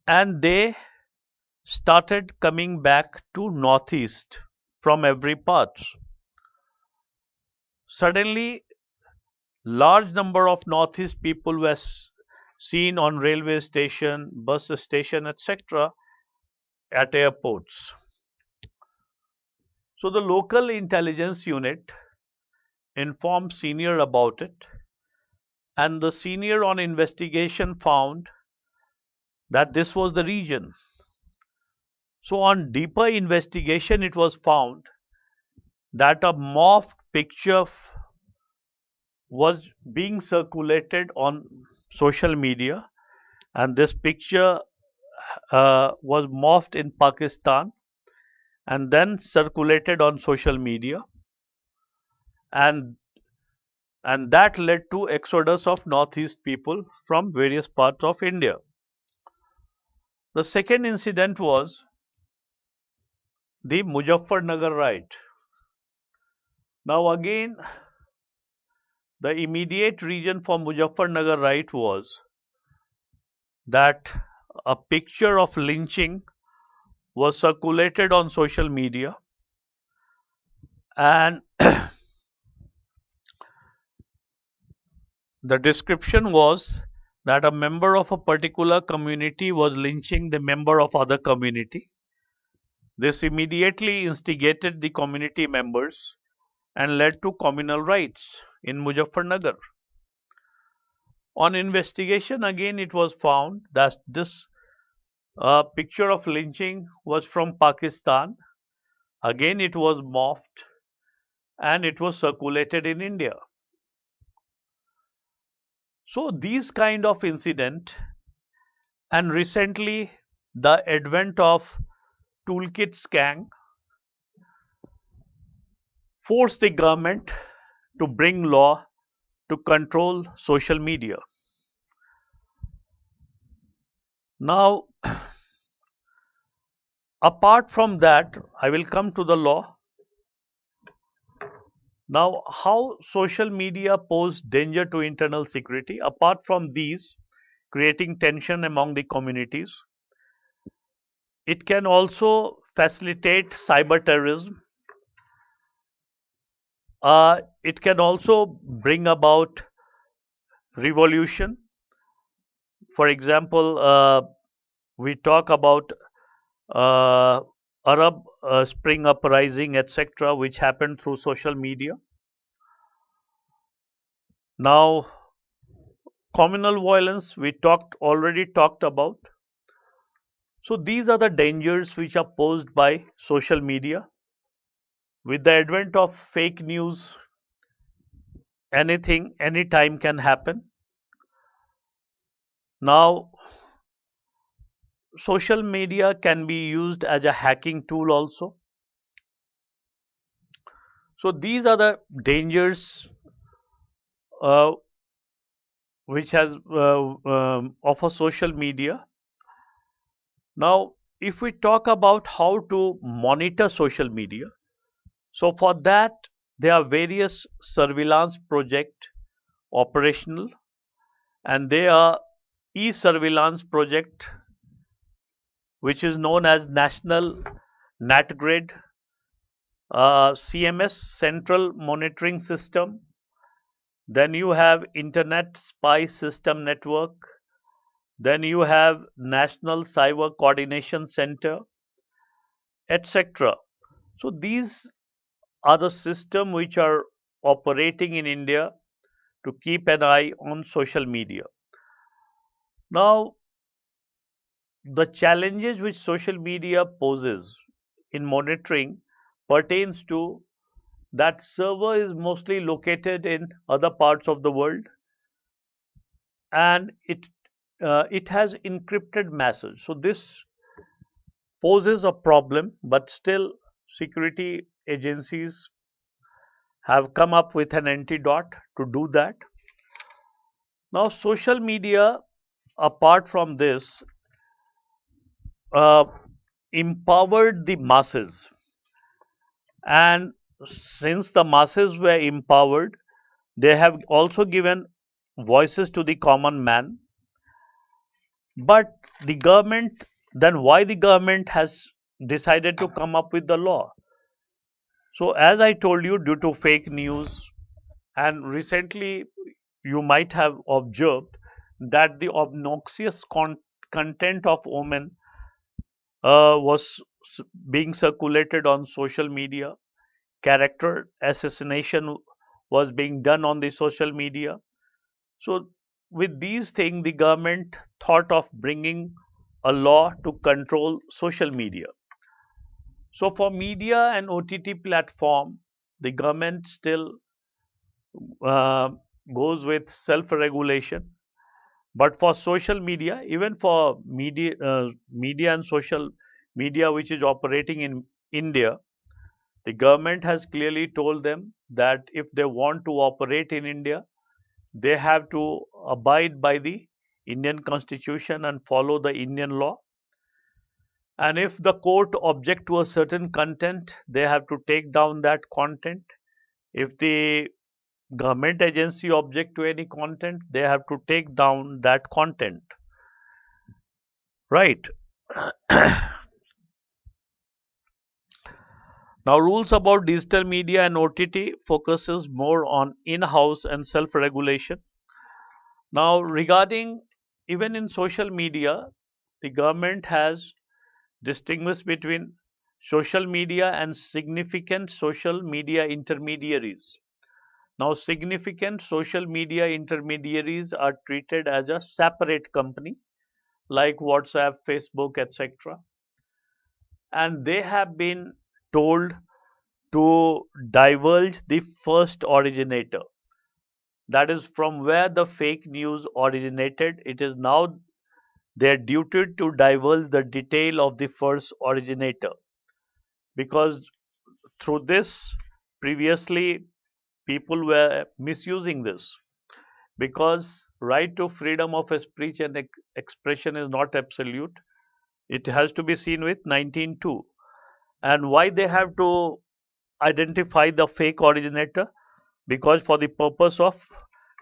and they started coming back to northeast from every part. Suddenly, large number of northeast people were seen on railway station, bus station, etc., at airports. So the local intelligence unit informed senior about it, and the senior on investigation found that this was the region. So on deeper investigation, it was found that a morphed picture was being circulated on social media, and this picture was morphed in Pakistan and then circulated on social media, and that led to exodus of northeast people from various parts of India. The second incident was the Muzaffarnagar riot. Now again, the immediate reason for Muzaffarnagar riot was that a picture of lynching was circulated on social media, and the description was that a member of a particular community was lynching the member of other community. This immediately instigated the community members and led to communal riots in Muzaffarnagar. On investigation, again it was found that this picture of lynching was from Pakistan. Again it was morphed and it was circulated in India. So these kind of incident, and recently the advent of toolkit scan, forced the government to bring law to control social media. Now, apart from that, I will come to the law. Now, how social media pose danger to internal security? Apart from these, creating tension among the communities, it can also facilitate cyber terrorism. It can also bring about revolution. For example, we talk about uh, Arab Spring uprising, etc., which happened through social media. Now, communal violence we already talked about. So these are the dangers which are posed by social media. With the advent of fake news, anything, anytime can happen. Now, social media can be used as a hacking tool also. So these are the dangers uh, which has of a social media. Now, if we talk about how to monitor social media, so for that there are various surveillance project operational, and they are e-surveillance project, which is known as National Net Grid, CMS, Central Monitoring System. Then you have Internet Spy System Network. Then you have National Cyber Coordination Center, etc. So these are the systems which are operating in India to keep an eye on social media. Now, the challenges which social media poses in monitoring pertains to that server is mostly located in other parts of the world, and it has encrypted message. So this poses a problem, but still security agencies have come up with an antidote to do that. Now, social media, apart from this, uh, empowered the masses, and since the masses were empowered, they have also given voices to the common man. But the government, then why the government has decided to come up with the law? So as I told you, due to fake news, and recently you might have observed that the obnoxious content of women was being circulated on social media. Character assassination was being done on the social media. So, with these things, the government thought of bringing a law to control social media. So, for media and OTT platform, the government still uh, goes with self-regulation. But for social media, even for media and social media which is operating in India, the government has clearly told them that if they want to operate in India, they have to abide by the Indian constitution and follow the Indian law. And if the court object to a certain content, they have to take down that content. If the government agency object to any content, they have to take down that content. Right. Now, rules about digital media and OTT focuses more on in-house and self-regulation. Now, regarding even in social media, the government has distinguished between social media and significant social media intermediaries. Now, significant social media intermediaries are treated as a separate company like WhatsApp, Facebook, etc. And they have been told to divulge the first originator. That is from where the fake news originated. It is now their duty to divulge the detail of the first originator, because through this previously people were misusing this, because right to freedom of speech and expression is not absolute. It has to be seen with 19.2. And why they have to identify the fake originator? Because for the purpose of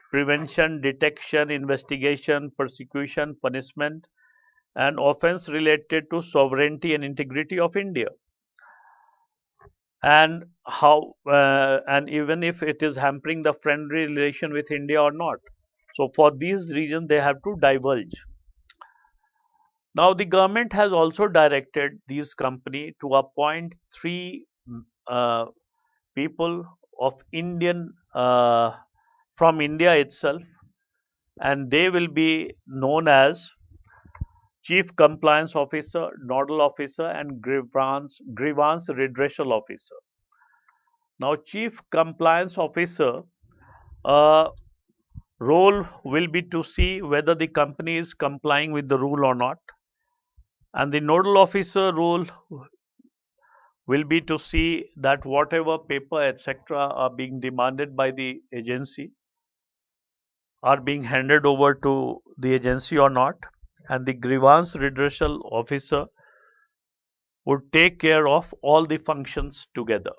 prevention, detection, investigation, persecution, punishment, and offense related to sovereignty and integrity of India, and how and even if it is hampering the friendly relation with India or not. So for these reasons, they have to divulge. Now the government has also directed these company to appoint three uh, people of Indian from India itself, and they will be known as Chief Compliance Officer, Nodal Officer, and Grievance Redressal Officer. Now, Chief Compliance Officer uh, role will be to see whether the company is complying with the rule or not, and the Nodal Officer role will be to see that whatever paper etc. are being demanded by the agency are being handed over to the agency or not, and the Grievance Redressal Officer would take care of all the functions together.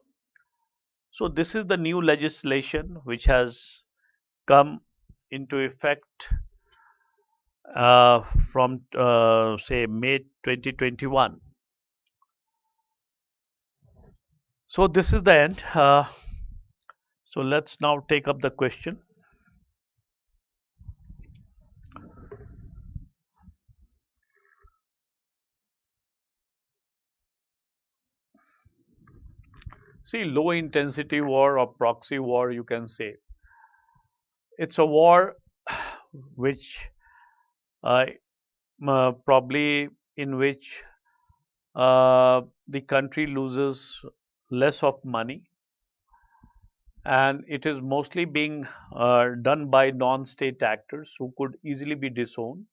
So this is the new legislation which has come into effect from say May 2021. So this is the end. So let's now take up the question. See, low intensity war or proxy war, you can say. It's a war which uh, probably in which the country loses less of money, and it is mostly being done by non-state actors who could easily be disowned,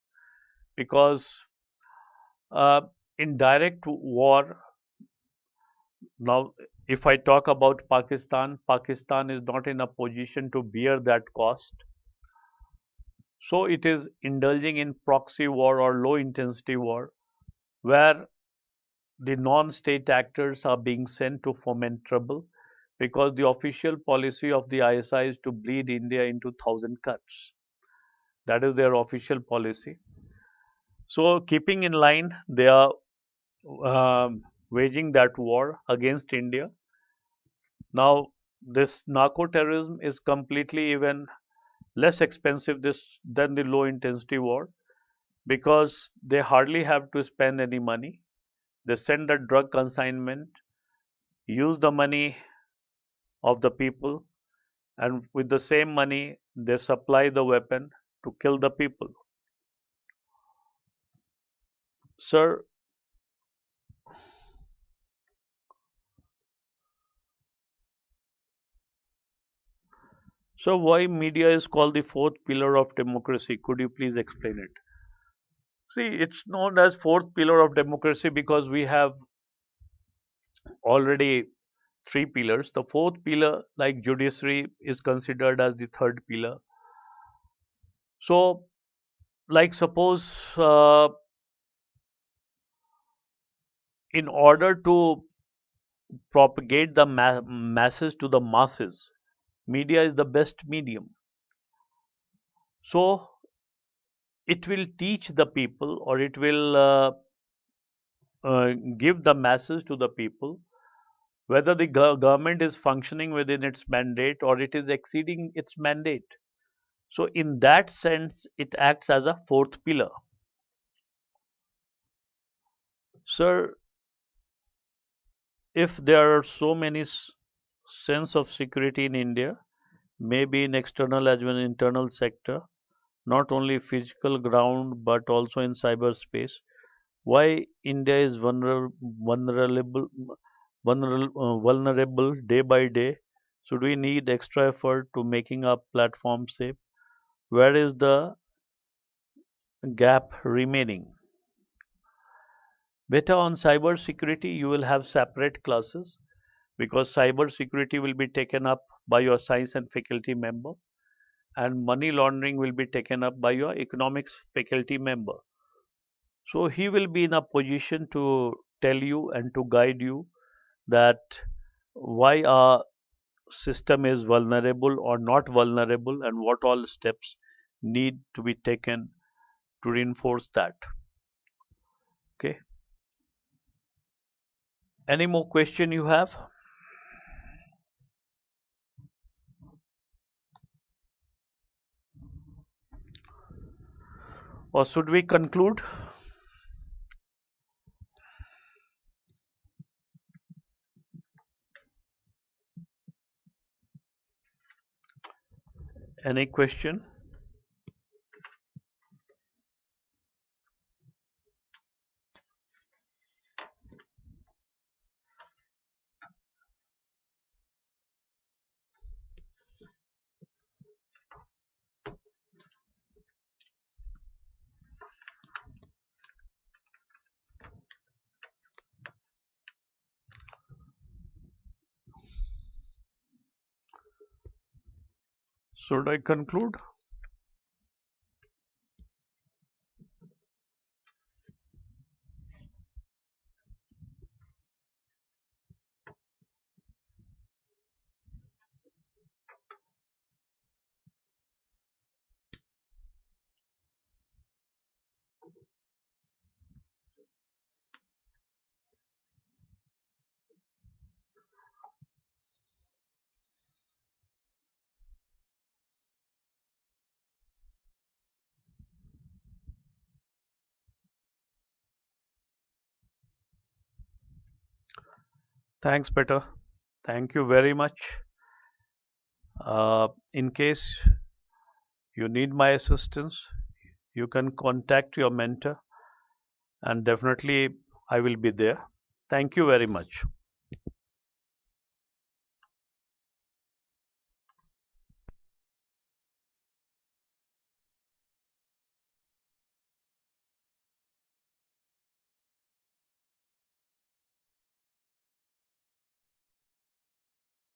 because uh, in direct war, now if I talk about Pakistan, Pakistan is not in a position to bear that cost. So it is indulging in proxy war or low intensity war, where the non-state actors are being sent to foment trouble, because the official policy of the ISI is to bleed India into 1,000 cuts. That is their official policy. So keeping in line, they are waging that war against India. Now, this narco terrorism is completely even less expensive than the low intensity war, because they hardly have to spend any money. They send a drug consignment, use the money of the people, and with the same money, they supply the weapon to kill the people. Sir, so why media is called the fourth pillar of democracy? Could you please explain it? See, it's known as fourth pillar of democracy because we have already three pillars. The fourth pillar, like judiciary, is considered as the third pillar. So, like suppose in order to propagate the masses to the masses, media is the best medium. So, it will teach the people, or it will give the masses to the people whether the government is functioning within its mandate or it is exceeding its mandate. So, in that sense, it acts as a fourth pillar. Sir, if there are so many sense of security in India, maybe in external as well as internal sector, not only physical ground but also in cyberspace, why India is vulnerable day by day? Should we need extra effort to making our platform safe? Where is the gap remaining? Better on cyber security, you will have separate classes because cyber security will be taken up by your science and faculty member, and money laundering will be taken up by your economics faculty member. So he will be in a position to tell you and to guide you that why our system is vulnerable or not vulnerable and what all steps need to be taken to reinforce that. Okay. Any more question you have? Or should we conclude? Any question? Should I conclude? Thanks, Peter. Thank you very much. In case you need my assistance, you can contact your mentor and definitely I will be there. Thank you very much.